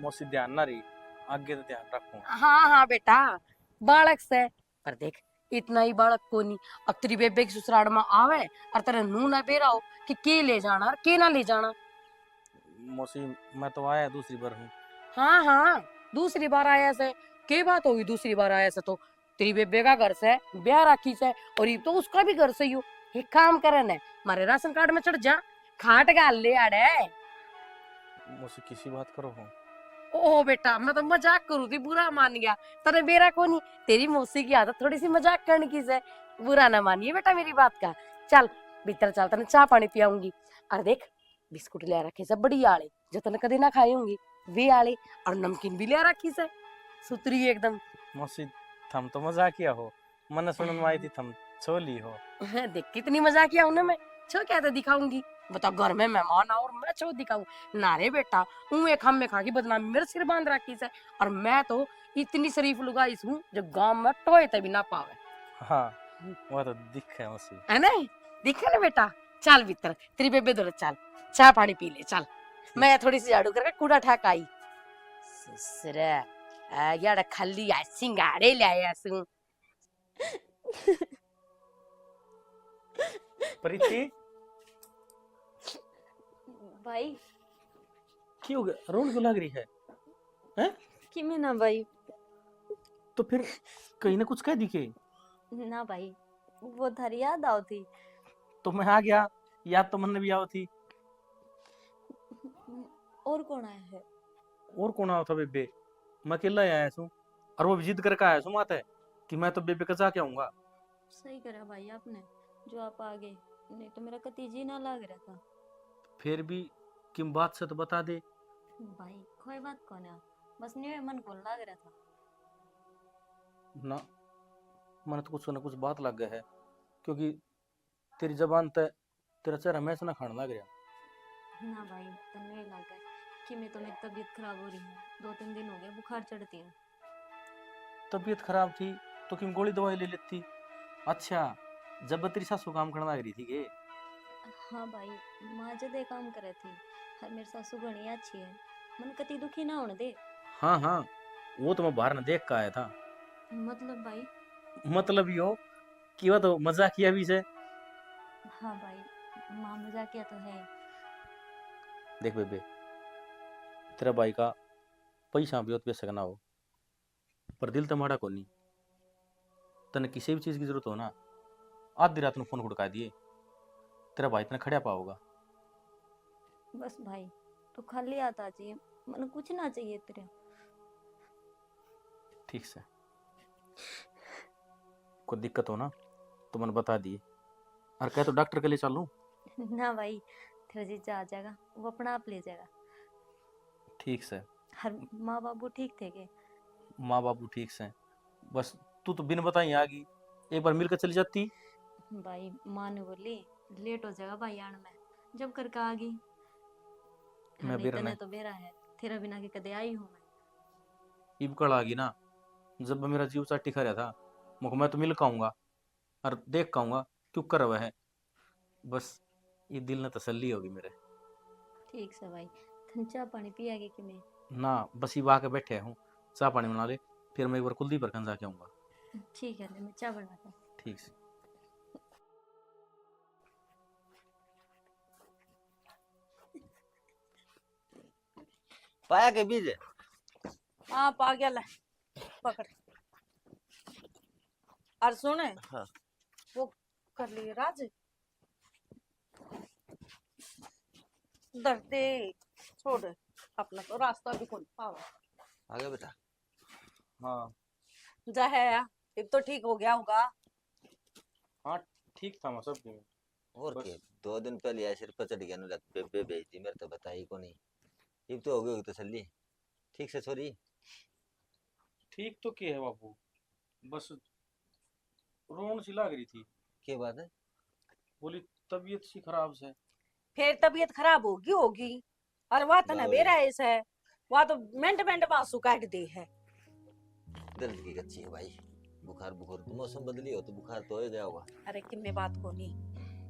मौसी ध्यान ना रही, आगे तो ध्यान रखूं। हाँ हाँ बेटा, बालक से। पर देख इतना ही बालक को नहीं, अब तेरी बेबे की ससुराल में आवे और तेरे नू ना बेरा हो कि के ले जाना और के ना ले जाना। मौसी मैं तो आया दूसरी बार हूँ। हाँ हाँ, दूसरी बार आया से के बात होगी? दूसरी बार आया से तो तेरी बेबे का घर से ब्याह राखी से, और ये तो उसका भी घर से ही हो। एक काम करे न, हमारे राशन कार्ड में चढ़ जा, खाट गाल ले आड़े। मौसी किसी बात करो हो। ओह बेटा, मैं तो मजाक करूँ थी, बुरा मान गया। तेरे बेरा को नहीं, तेरी मौसी की आदत थोड़ी सी मजाक करने की से, बुरा ना मानिए बेटा मेरी बात का। चल भीतर चल, तने चाय पानी पियाऊंगी। और देख बिस्कुट ले रखे से बड़ी आले, जो तने कभी ना खाई होंगी वे आले, और नमकीन भी ले रखी से सुतरी एकदम। मौसी थम तो मजाकिया हो, मन सुनन में आई थी थम छोली हो। देख कितनी मजाकिया हूं ना मैं, छो क्या तो दिखाऊंगी। बता घर में मेहमान आओ और मैं छो दिखाऊं? ना रे बेटा, एक हम में खा की बदनामी मेरे सिर बांध रखी से, और मैं तो इतनी शरीफ लुगाई हूँ जो गांव में टोए तभी ना पावे। हाँ वो तो दिख है मौसी, है ना, दिखा ना बेटा। चल भीतर, तेरी बेबे दौड़े, चल चाय पानी पी ले। चल मैं थोड़ी सी झाड़ू करके कूड़ा ठाक आई। ससुरा यार खाली सिंगाड़े ले आया सू। प्रीति भाई क्यों रोन क्यों लग रही है? हैं? कि मैं ना भाई, तो फिर कहीं ना कुछ कह दिखे। ना भाई वो थारी याद आओ थी, तो मैं आ गया, याद तो मन ने भी आओ थी। और कौन आया है? और कौन आओ था बेबे, मैं अकेला ही आया हूँ, और वो भी जिद करके आया हूँ माते। कि मैं तो बेबे का जाके आऊंगा। सही करा भाई आपने जो आप आ गए, नहीं तो मेरा कति जी ना लग रहा था। फिर भी किम बात से तो बता दे। भाई कोई बात कौन है, बस न्यू मन को लग रहा था। ना मन तो कुछ ना कुछ बात लग गया है, क्योंकि तेरी जबान ते तेरा चेहरा मैच ना खाने लग रहा। ना भाई तो नहीं लग गया कि मैं तो मेरी तबीयत खराब हो रही है, 2-3 दिन हो गए बुखार चढ़ती है। तबीयत खराब थी तो किम गोली दवाई ले लेती। अच्छा, जब तेरी सासू काम करने लग रही थी के? हाँ भाई, माँ जदे काम करे थी और मेरी सासू घनी अच्छी है, मन कति दुखी ना होने दे। हाँ हाँ, वो तो मैं बाहर न देख के आया था। मतलब भाई? मतलब यो कि वह तो मजाक किया भी से। हाँ भाई, माँ मजाकिया तो है। देख बेबे, तेरा भाई का पैसा भी पे सकना हो, पर दिल तो माड़ा को नहीं। तने किसी भी चीज की जरूरत हो ना, आधी रात में फोन खुड़का दिए, तेरा भाई इतना खड़ा पाओगा। बस भाई तो खाली आता चाहिए, मन कुछ ना चाहिए तेरे। ठीक से, कोई दिक्कत हो ना तो मन बता दिए, और कह तो डॉक्टर के लिए चलूं। ना भाई, तेरा जीजा आ जाएगा, वो अपना आप ले जाएगा। ठीक से। हर माँ बाबू ठीक थे के? माँ बाबू ठीक से, बस तू तो बिन बताई आ गई, एक बार मिलकर चली जाती। भाई माँ ने बोली लेट हो जाएगा भाई आने में, जब करके आ गई। मैं नहीं बेरा तने नहीं। तो बेरा है, तेरा बिना के कदे आई हूँ मैं। इब कल आ गई ना, जब मेरा जीव चाटी खा रहा था, मुझको मैं तो मिल काऊंगा और देख काऊंगा क्यों कर रहा है। बस ये दिल ने तसल्ली होगी मेरे। ठीक से भाई, तन चाह पानी पियागे कि मैं? ना बस ये आके बैठे हूँ, चाह पानी बना ले, फिर मैं एक बार कुलदीप पर जाके आऊंगा। ठीक है, मैं चाह बनाता। ठीक से। पाया के बीज? हाँ पा गया, ले पकड़। और सुने, हाँ। वो कर लिए राज दर्दे छोड़, अपना तो रास्ता भी कौन पावा। आगे बेटा। हाँ जा है अब तो ठीक हो गया होगा। हाँ, ठीक था मैं सब दिन। और बस। के 2 दिन पहले ऐसे सिर पर चढ़ गया ना, बेबे भेजती मेरे तो बताई को नहीं। अब तो हो गई होगी तसल्ली, ठीक से छोरी? ठीक तो क्या है बाबू, बस रोन सी लग रही थी। क्या बात है? बोली तबीयत सी खराब से। फिर तबीयत खराब होगी होगी, और वह तो ना बाबा। बेरा ऐसा है, वह तो मिनट मिनट बासु काट दे है। दर्द की कच्ची है भाई, बुखार बुखार तो मौसम बदली हो तो बुखार तो हो गया होगा। अरे किम्मे बात को नहीं,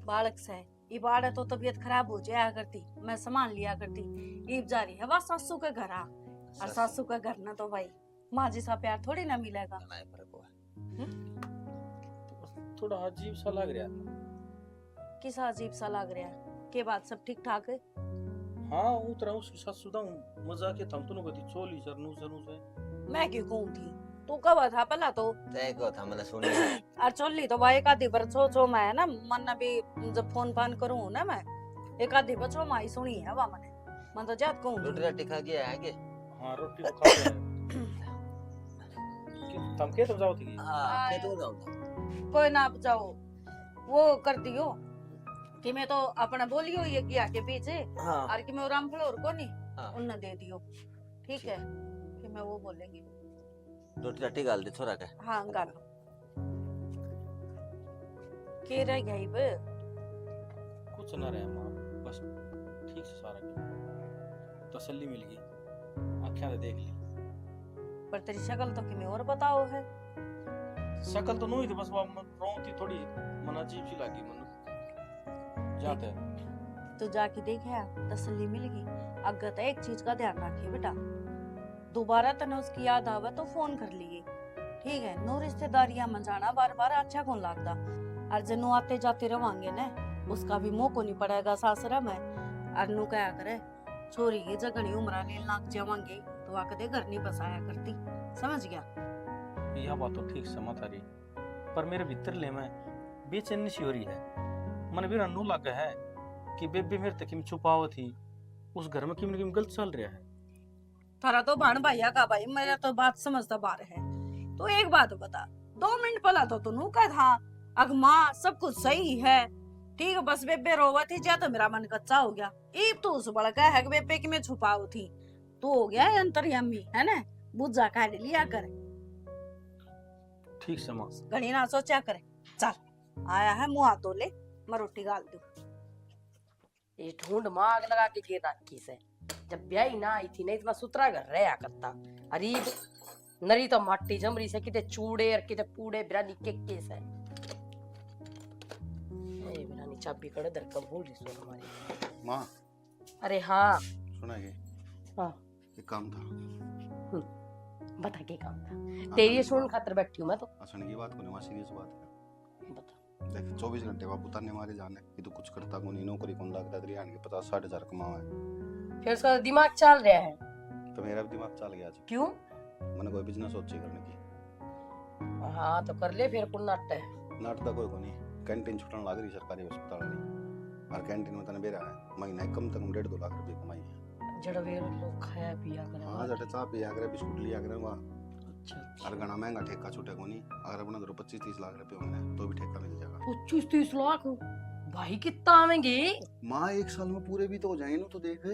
बालक से ये बालक तो तबीयत खराब हो जाया करती, मैं संभाल लिया करती। ईब जा रही है वह सासू के घर आ, और सासू का घर ना तो भाई माँ जैसा प्यार थोड़ी ना मिलेगा। ना फर्क हुआ। थोड़ा अजीब सा लग रहा था। किस अजीब सा लग रहा है, के बात सब ठीक ठाक है? हाँ उतरा उसके साथ सुधा मजाक थम तो गति चोली सरनू सरनू से। मैं क्यों कहूँ थी, तू कब था पहला तो? तय को था मैंने सुनी। और चोली तो भाई एक आधी बार छो मैं ना मन भी जब फोन फान करूँ ना, मैं एक आधी बचो माई सुनी है वह मैंने, मन तो जात कहूँ। रोटी राटी खा के आया के? हाँ रोटी तो खा रहे हैं। तम के तब जाओ थी। हाँ मैं तो जाऊंगा। कोई ना जाओ, वो कर दियो कि मैं तो अपना बोलियो ये किया के पीछे, हाँ और कि मैं राम फ्लोर को नहीं हाँ। उन्हें दे दियो, ठीक है? कि मैं वो बोलेंगी। रोटी राटी गाल दे छोरा के। हाँ गालो के रह गई बे? कुछ ना रहे माँ, बस ठीक से सारा कुछ तसल्ली मिल गई, आँखें देख ली। पर तेरी शक्ल तो कि मैं और बताओ है। शक्ल तो नहीं थी, बस वो रोती थोड़ी मन अजीब सी लगी मन जाते हैं। तो जाके देखा तसल्ली मिल गई। अगर तो एक चीज का ध्यान रखिए बेटा, दोबारा तने उसकी याद आवे तो फोन कर लिए, ठीक है? नो रिश्तेदारियां में जाना बार बार अच्छा कौन लगता, और जनु आते जाते रवांगे ना, उसका भी मोह को नहीं पड़ेगा सासरा में। और नु क्या करे, छोरी की जगनी उम्र ले लाग जावांगे तो आ कदे घर नहीं बसाया करती, समझ गया? यह बात तो ठीक समझ आ रही, पर मेरे भीतर ले में बेचैनी सी हो रही है। मन भी रन्नू लगा है कि बेबे मेरे तक छुपाव थी, उस घर में किम न किम गलत चल रहा है। थारा तो भाण भैया का भाई, मेरा तो बात समझता बार है। तो एक बात बता, 2 मिनट पहला तो तू का था अग माँ सब कुछ सही है ठीक है बस बेबे रोवा थी जा तो मेरा मन कच्चा हो गया ईब तू उस बड़का है कि बेबे की मैं छुपाऊ थी तू हो गया है अंतर्यामी है ना बुझा काट लिया कर ठीक से माँ घड़ी ना सोचा करे चल आया है मुँह हाथों ले मैं रोटी गाल दू ये ढूंढ मांग लगा के गिर रखी से जब ब्याही ना आई थी नहीं इतना सुतरा घर रहा करता अरे नरी तो माटी जमरी से किते चूड़े और किते पूड़े बिरानी के से ए बिरानी चाबी कड़े दर कब भूल रही सो हमारी माँ अरे हाँ सुना ये हाँ एक काम था बता के काम था तेरी सुन खातर बैठी हूँ मैं तो असण की बात को नहीं माँ सीरियस बात है बता देख 24 घंटे बाबू ताने मारे जाने कि तू कुछ करता को नहीं नौकरी कौन लगता तेरी आने के 50-60 हजार कमावा है फिर उसका दिमाग चल रहा है तो मेरा भी दिमाग चल गया आज क्यों मैंने कोई बिजनेस सोचे करने की हाँ तो कर ले फिर कुल नाट है नाटक कोई को नहीं कैंटीन छुटन लग रही सरकारी अस्पताल में और कैंटीन में तने बेरा है महीना कम से कम 1.5-2 लाख रुपए कमाई है जड़वे लोग खाया पिया करे हाँ जटे चाह पिया करे बिस्कुट लिया करे वहाँ अच्छा और घना महंगा ठेका छूटे को नहीं अगर अपना 25-30 लाख रुपए होंगे तो भी ठेका मिल जाएगा 25-30 लाख भाई कितना आवेंगे माँ एक साल में पूरे भी तो हो जाएंगे ना तो देख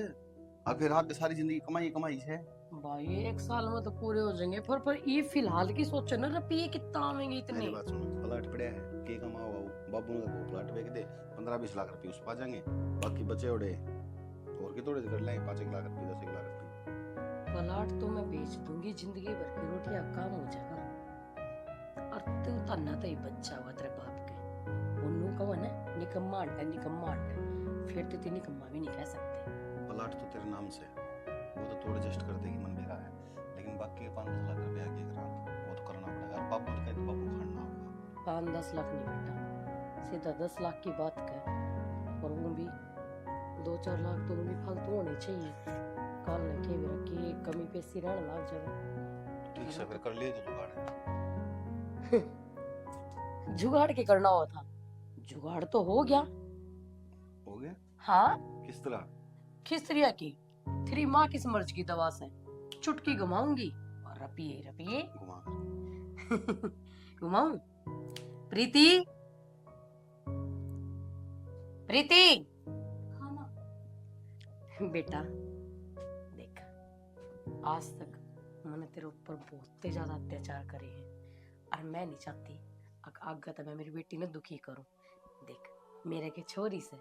और फिर हाथ सारी जिंदगी कमाई कमाई है भाई एक साल में तो पूरे हो जाएंगे पर ये फिलहाल की सोचो ना रुपये कितना आवेंगे इतने मेरी बात सुनो प्लाट पड़े हैं के कमाओ बाबू ने तो प्लाट बेच दे 15-20 लाख रुपए उस पा जाएंगे बाकी बचे उड़े और के थोड़े कर लेंगे 5 लाख रुपए 10 लाख रुपए प्लाट तो मैं बेच दूंगी जिंदगी भर की रोटियां काम हो जाएगा और तू तन्ना तो ही बच्चा हुआ तेरे बाप के उन्नू कहो ना निकम्मा अंटा फिर तो तेरी निकम्मा भी नहीं कह सकते प्लाट तो तेरे नाम से वो तो थोड़ा एडजस्ट कर देगी मन मेरा है लेकिन बाकी 5-10 लाख रुपए आगे करा वो तो करना पड़ेगा और बाबू ने कहा बाबू खाना होगा 5-10 लाख नहीं बेटा सीधा 10 लाख की बात कर और वो भी 2-4 लाख तो वो भी फालतू होने चाहिए कल के भी रखी कमी पैसी रहने लग जाए ठीक से फिर कर लिए तो जुगाड़ के करना हुआ था जुगाड़ तो हो गया हाँ किस तरह खिसरिया की तेरी माँ किस मर्ज की दवा से चुटकी घुमाऊंगी और रपिए रपिए घुमा घुमाऊं प्रीति प्रीति हाँ माँ बेटा देख आज तक मैंने तेरे ऊपर बहुत ज्यादा अत्याचार करे हैं और मैं नहीं चाहती आगे तो मैं मेरी बेटी ने दुखी करूं देख मेरे के छोरी से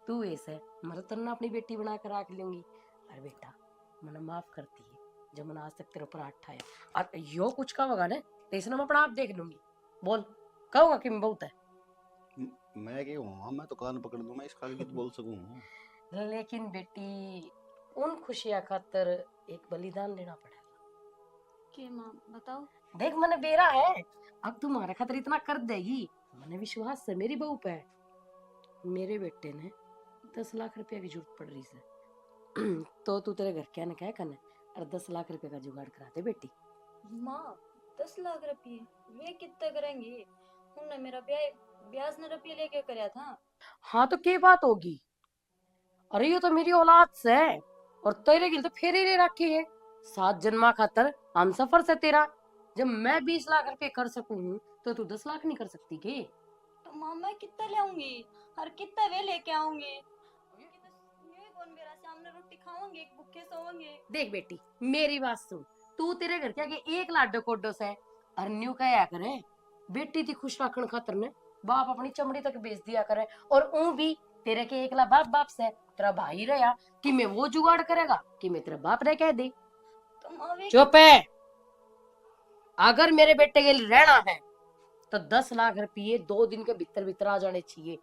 तू ऐसे मैं तो तेरे अपनी बेटी बना कर रख लूंगी और बेटा मैंने माफ करती है जब मैंने आज तक तेरे ऊपर हाथ उठाया और यो कुछ का होगा ना तो इसने मैं अपना आप देख लूंगी बोल कहोगा कि मैं बहुत है मैं क्या हूँ मैं तो कान पकड़ दूं मैं इसका भी बोल सकूं लेकिन बेटी उन खुशियां खातर एक बलिदान देना पड़ेगा के माँ बताओ देख मैंने बेरा है अब तुम्हारे खातर इतना कर देगी मैंने विश्वास है मेरी बहू पे मेरे बेटे ने 10 लाख रुपया की जरूरत पड़ रही है तो तू तेरे घर क्या ने क्या करना और 10 लाख रुपए का जुगाड़ करा दे बेटी माँ 10 लाख रुपये वे कितने करेंगे उन्होंने मेरा ब्याज ने रुपये लेके कराया था हाँ तो क्या बात होगी अरे ये तो मेरी औलाद से है और तेरे गिल तो फेरे ले रखी है 7 जन्मा खातर हम सफर से तेरा जब मैं 20 लाख रुपए कर सकूं तो तू 10 लाख नहीं कर सकती के तो माँ मैं कितना ले आऊंगी और कितना वे लेके आऊंगी ये कौन मेरा सामने रोटी खाओगे भूखे सोओगे देख बेटी मेरी बात सुन तू तेरे घर के आगे एक लाडो कोडो से और न्यू कया करे बेटी थी खुश रखने खातर ने बाप अपनी चमड़ी तक बेच दिया करे और ऊ भी तेरे के एकला बाप से तेरा भाई रहा कि मैं वो जुगाड़ करेगा कि मैं तेरा बाप रह कह दे तो माँ वे चुप है अगर मेरे बेटे के लिए रहना है तो 10 लाख रुपये 2 दिन के भीतर भीतर आ जाने चाहिए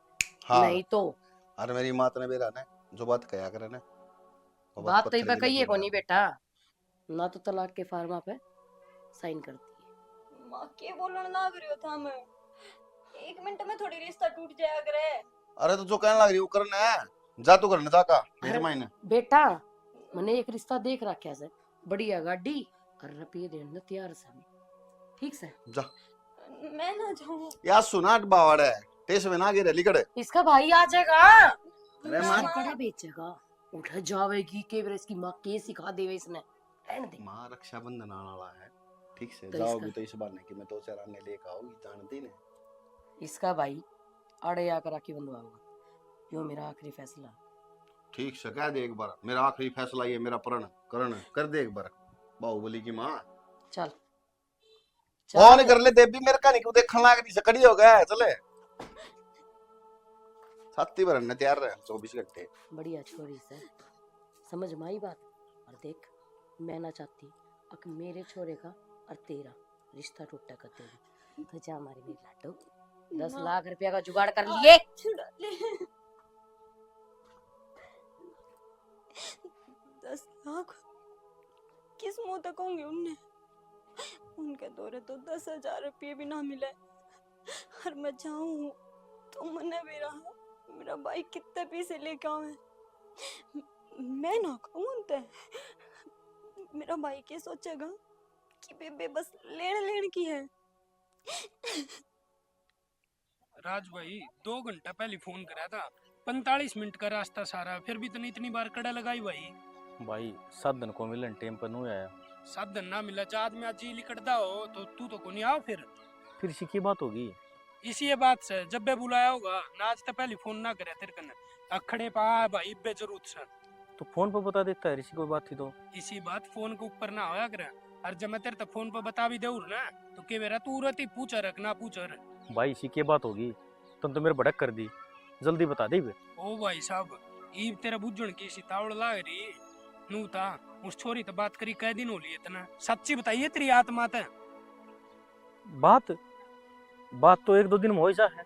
हाँ नहीं तो अरे मेरी माँ ने बेरा ने जो बात कया करे ना बात तो इबा कही है को नहीं बेटा ना तो तलाक के फार्मा पे साइन करती है माँ के बोलने लग रही हो था मैं 1 मिनट में थोड़ी रिश्ता टूट जाया करे अरे तो जो कहने लग रही वो करना है जा तू करने जा का मेरे मायने बेटा मैंने एक रिश्ता देख रखा है बढ़िया गाड़ी और रुपये देने तैयार है ठीक से जा मैं ना जाऊं यार सुनाट बावड़ है तेज में ना गिरे लिकड़े इसका भाई आ जाएगा अरे माँ कड़ा बेचेगा उठ जावेगी के इसकी माँ के सिखा देवे इसने रहने दे माँ रक्षाबंधन आने वाला है ठीक से तो जाओगी इसका- तो इस बार नहीं कि मैं 2-4 आने लेकर आओगी, जानती ने। इसका भाई अड़े आकर आके बनवाऊंगा, यो मेरा आखिरी फैसला। ठीक से कह दे एक बार, मेरा आखिरी फैसला ये, मेरा प्रण करण कर दे एक बार। बाहुबली की माँ चल फोन कर ले, देवी मेरे का नहीं क्यों देखने लाग रही से कड़ी हो गया है, चले छाती भरने तैयार रहे 24 घंटे। बढ़िया छोरी से समझ में आई बात। और देख, मैं ना चाहती अब मेरे छोरे का और तेरा रिश्ता टूटा कर देगी। तो जा हमारे मेरे लाडो, 10 माँ। लाख रुपया का जुगाड़ कर लिए। छुड़ा ले। 10 लाख किस मुंह तक होंगे उनने? उनके दौरे तो 10,000 रुपये भी ना मिले। और मैं जाऊं तो मने भी रहा, मेरा भाई कितने पैसे लेके आवे, मैं ना कहूं उनते। मेरा भाई क्या सोचेगा कि बेबे बस लेन लेन की है। राज भाई 2 घंटा पहले फोन करा था, 45 मिनट का रास्ता सारा, फिर भी तो इतनी बार कड़ा लगाई भाई। भाई साधन को मिलन टाइम पर नहीं आया। साधन ना मिला, चाद में आज लिकड़दा हो तो तू तो को नहीं आओ फिर इसी की बात होगी। इसी ये बात से जब बे बुलाया होगा ना, आज तो पहले फोन ना करे तेरे कने अखड़े पा भाई बे जरूरत से। तो फोन पर बता देता है, ऋषि कोई बात थी तो। इसी बात फोन के ऊपर ना होया करे। और जब मैं तेरे तक फोन पर बता भी दूर ना तो के मेरा तू रहती पूछा रख ना पूछा रख। भाई इसी की बात होगी, तुम तो मेरे भड़क कर दी, जल्दी बता दे बे। ओ भाई साहब, ईब तेरा बुझण की सी तावड़ लाग रही नू ता उस छोरी तो बात करी कै दिन हो लिए इतना, सच्ची बताइए तेरी आत्मा ते। बात तो 1-2 दिन में हो जा है,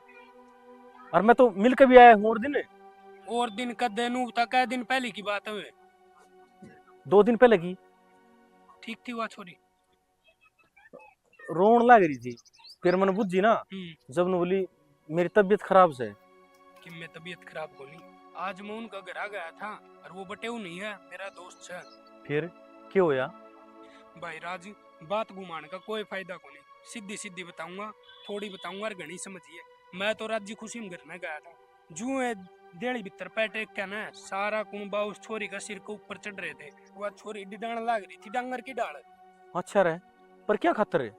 और मैं तो मिल के भी आया हूँ। और दिन कदे नू ता कै दिन पहले की बात है। 2 दिन पहले की। ठीक थी वह छोरी। रोन लग रही थी, फिर मैंने बुझी ना, जब ने बोली मेरी तबीयत खराब से। कि मैं तबीयत खराब होनी, आज मैं उनका घर आ गया था और वो बटेऊ नहीं है, मेरा दोस्त है। फिर क्यों होया? भाई राज, बात घुमाने का कोई फायदा को नहीं, सीधी सीधी बताऊंगा, थोड़ी बताऊंगा और घनी समझिए। मैं तो राजी खुशी में घर में गया था, जू देड़ी भीतर पैटे क्या ना, सारा कुंबा उस छोरी का सिर के ऊपर चढ़ रहे थे। वह छोरी डिडाण लाग रही थी, डांगर की डाल। अच्छा रहे, पर क्या खातर है?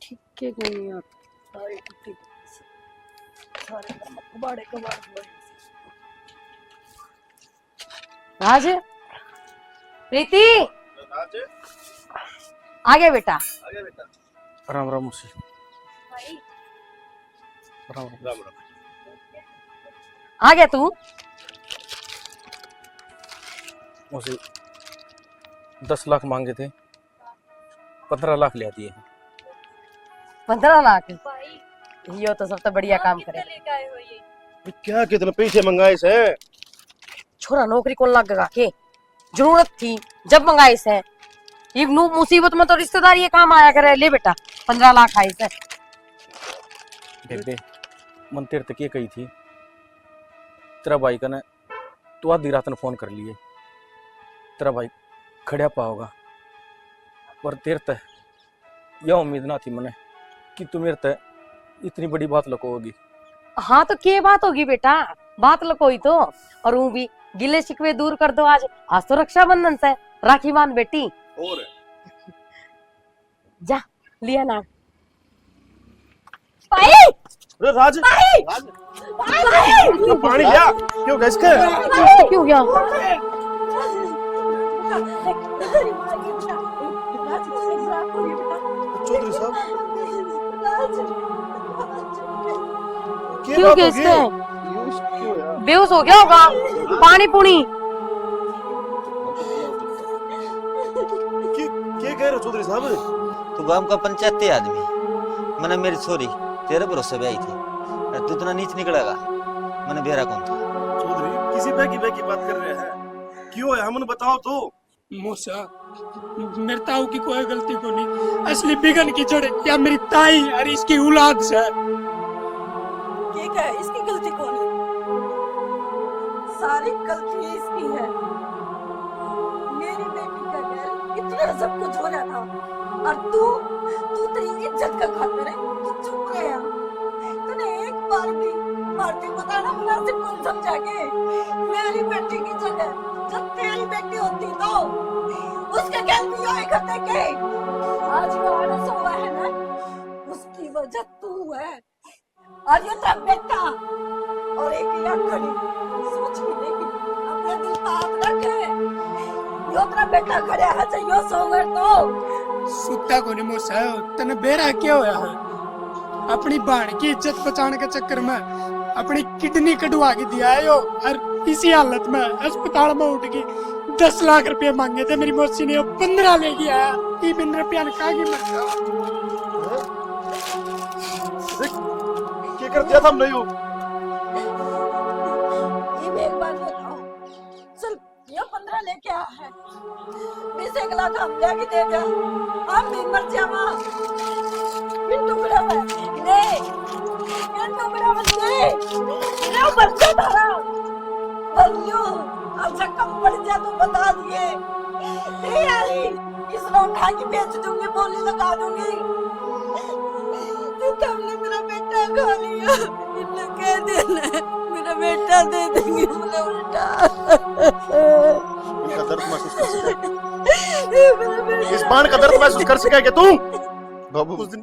ठीक है कोई नहीं यार, सारे टूटे सारे कबाड़े कबाड़े। राज, प्रीति आ गया बेटा। राम राम मौसी। राम राम। आ गया तू? मौसी 10 लाख मांगे थे, 15 लाख ले दिए। 15 लाख? यो तो सबसे बढ़िया काम करे। क्या कितने पैसे मंगाए से? छोरा नौकरी को लग के जरूरत थी जब मंगाए से, इब्नू मुसीबत में तो रिश्तेदार ये काम आया करे। ले बेटा 15 लाख आए से। बेबे मन तेरे तक ये कही थी, तेरा भाई का ना तू आधी रात ने फोन कर लिए, तेरा भाई खड़ा पाओगा, पर तेरे तक यह उम्मीद ना थी मने कि तू मेरे तक इतनी बड़ी बात लकोगी। हाँ तो क्या बात होगी बेटा, बात लकोई तो। और वो भी गिले शिकवे दूर कर दो। आज आज तो रक्षाबंधन से, राखी बांध बेटी। और जा लिया ना अरे राज, पानी लिया क्यों गैस के? क्यों गया? चौधरी साहब क्यों गया इसके? क्यों यार? बेहोश हो गया होगा, पानी पुणी। क्या कह रहे हो चौधरी साहब? तू गांव का पंचायती आदमी, मैंने मेरी छोरी तेरे भरोसे भी आई थी, तू इतना नीच निकलेगा, मैंने बेरा कौन था? चौधरी किसी बैकी की बात कर रहे हैं, क्यों है हमने बताओ तो। मूसा, मेरे ताऊ की कोई गलती को नहीं, असली बिगन की जड़ या मेरी ताई और इसकी औलाद से। क्या है इसकी गलती कौन है? सारी गलती इसकी है। मेरी बेटी का घर इतना सब कुछ हो रहा था और तू तेरी इज्जत का खातिर है, तू चुप गया। तूने एक बार भी मारती बताना मुनासिब कौन समझा के मेरी बेटी की जगह जब तेरी बेटी होती तो उसके क्या भी करते के आज वो आलस हुआ है ना उसकी वजह तू है। आज ये तेरा बेटा और एक याद खड़ी सोच के देखी अपने दिल पे हाथ रखे यो तेरा बेटा खड़े है चाहिए सोवर तो सुता को नहीं मोसा तने बेरा क्या होया है अपनी बाण की इज्जत बचाने के चक्कर में अपनी किडनी कटवा के दिया है यो और इसी हालत में अस्पताल में उठ के 10 लाख रुपए मांगे थे मेरी मौसी ने 15 ले गया 3 रुपया कहा कि क्या कर दिया था हमने यूं? ये एक बात बताओ चल ये 15 लेके आ है 20 लाख हम लेके दे जा हम भी मर जावा इन टुकड़ा में ले इन टुकड़ा में ले ले बच्चा धारा बल्लू अब से कम पड़ जा तो बता दिए ए यारी इसने उठा के बेच दूंगी बोली लगा दूंगी तुमने मेरा बेटा खा लिया इन्हें कह देना मेरा बेटा दे देंगे बोले उल्टा इनका दर्द महसूस कर सके इस बाण का दर्द महसूस कर सके क्या तू बाबू उस दिन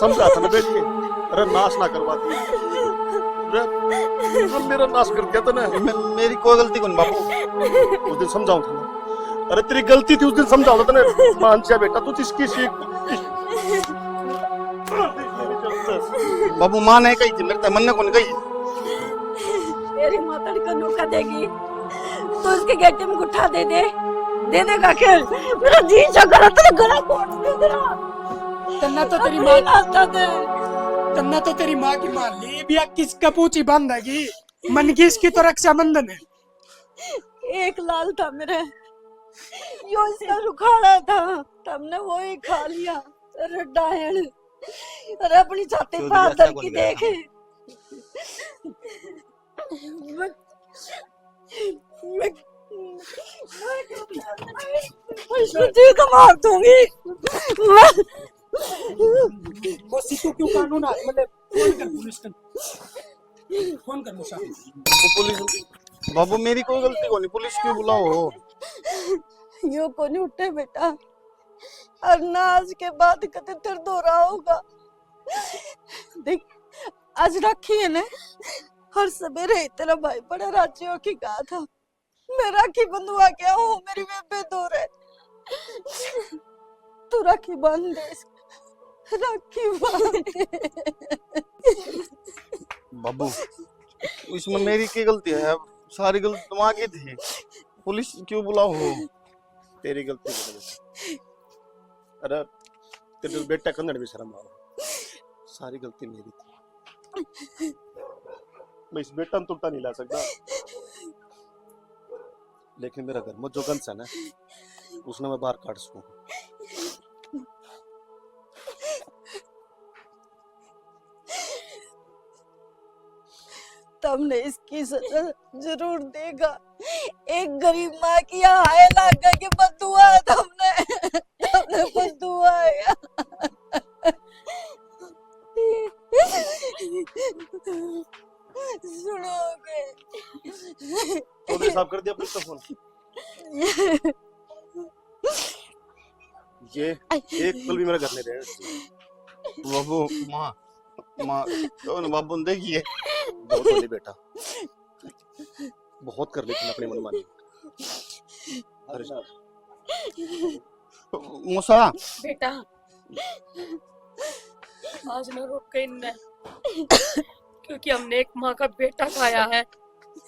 समझा था ना बेच के अरे नाश ना करवाती अरे मेरा नाश कर दिया था ना मेरी कोई गलती कौन बाबू उस दिन समझाऊं था ना अरे तेरी गलती थी उस दिन समझाऊं था ना मानसिया बेटा तू इसकी सीख बाबू माँ ने कही थी मेरे मन ने कौन कही तेरी माता को धोखा देगी तो उसके गेटे में गुठा दे देगा खेल मेरा जी चकरा तेरे गला कोट दे देना तन्ना तो तेरी माँ नाश्ता दे तन्ना तो तेरी माँ की मान ली भी किस कपूची बांधेगी मन की इसकी तो रक्षाबंधन है एक लाल था मेरे यो इसका रुखाड़ा था तुमने वो ही खा लिया अरे डायन अरे अपनी छाती पे हाथ धर के देख मैं को मार दूंगी बस तू क्यों कानून हाथ में ले फोन कर पुलिस को फोन कर मुसा पुलिस बाबू मेरी कोई गलती कौन पुलिस क्यों बुलाओ यो को नहीं उठे बेटा और ना आज के बाद कते तेरे दो रहा होगा देख आज राखी है ना हर सवेरे तेरा भाई बड़ा राजी हो के कहा था मैं राखी बंधवा गया हूँ मेरी बेबे दूर है तू राखी बांध दे राखी बांध बाबू इसमें मेरी क्या गलती है सारी गलती तुम्हारी थी पुलिस क्यों बुलाओ तेरी गलती की वजह से अरे तेरे बेटा कन्नड़ भी शर्म आओ सारी गलती मेरी थी मैं इस बेटा तुरता नहीं ला सकता लेकिन मेरा घर में जो गंस है ना उसने मैं बाहर काट सकूं तुमने इसकी सजा जरूर देगा एक गरीब माँ की हाय लागा के बदुआ है तुमने बदुआ है सुनोगे चौधरी साहब कर दिया पुलिस का फोन ये एक पल भी मेरा घर नहीं रहे बाबू माँ माँ कौन बाबू देखिए बहुत बड़ी बेटा बहुत कर लेकिन अपने मन मानी मूसा बेटा आज ना रुक गई न क्योंकि हमने एक माँ का बेटा खाया है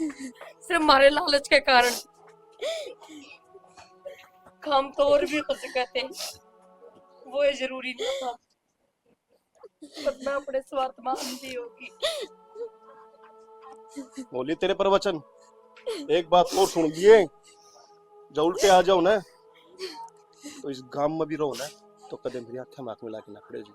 सिर्फ हमारे लालच के कारण काम तो और भी हो सके थे वो ये जरूरी नहीं था तब मैं अपने स्वार्थ में अंधी होगी बोली तेरे पर वचन एक बात और सुन लिए जब उल्टे आ जाओ ना तो इस गांव में भी रहो ना तो कदम मेरी आंखें में आंख मिला के ना खड़े जी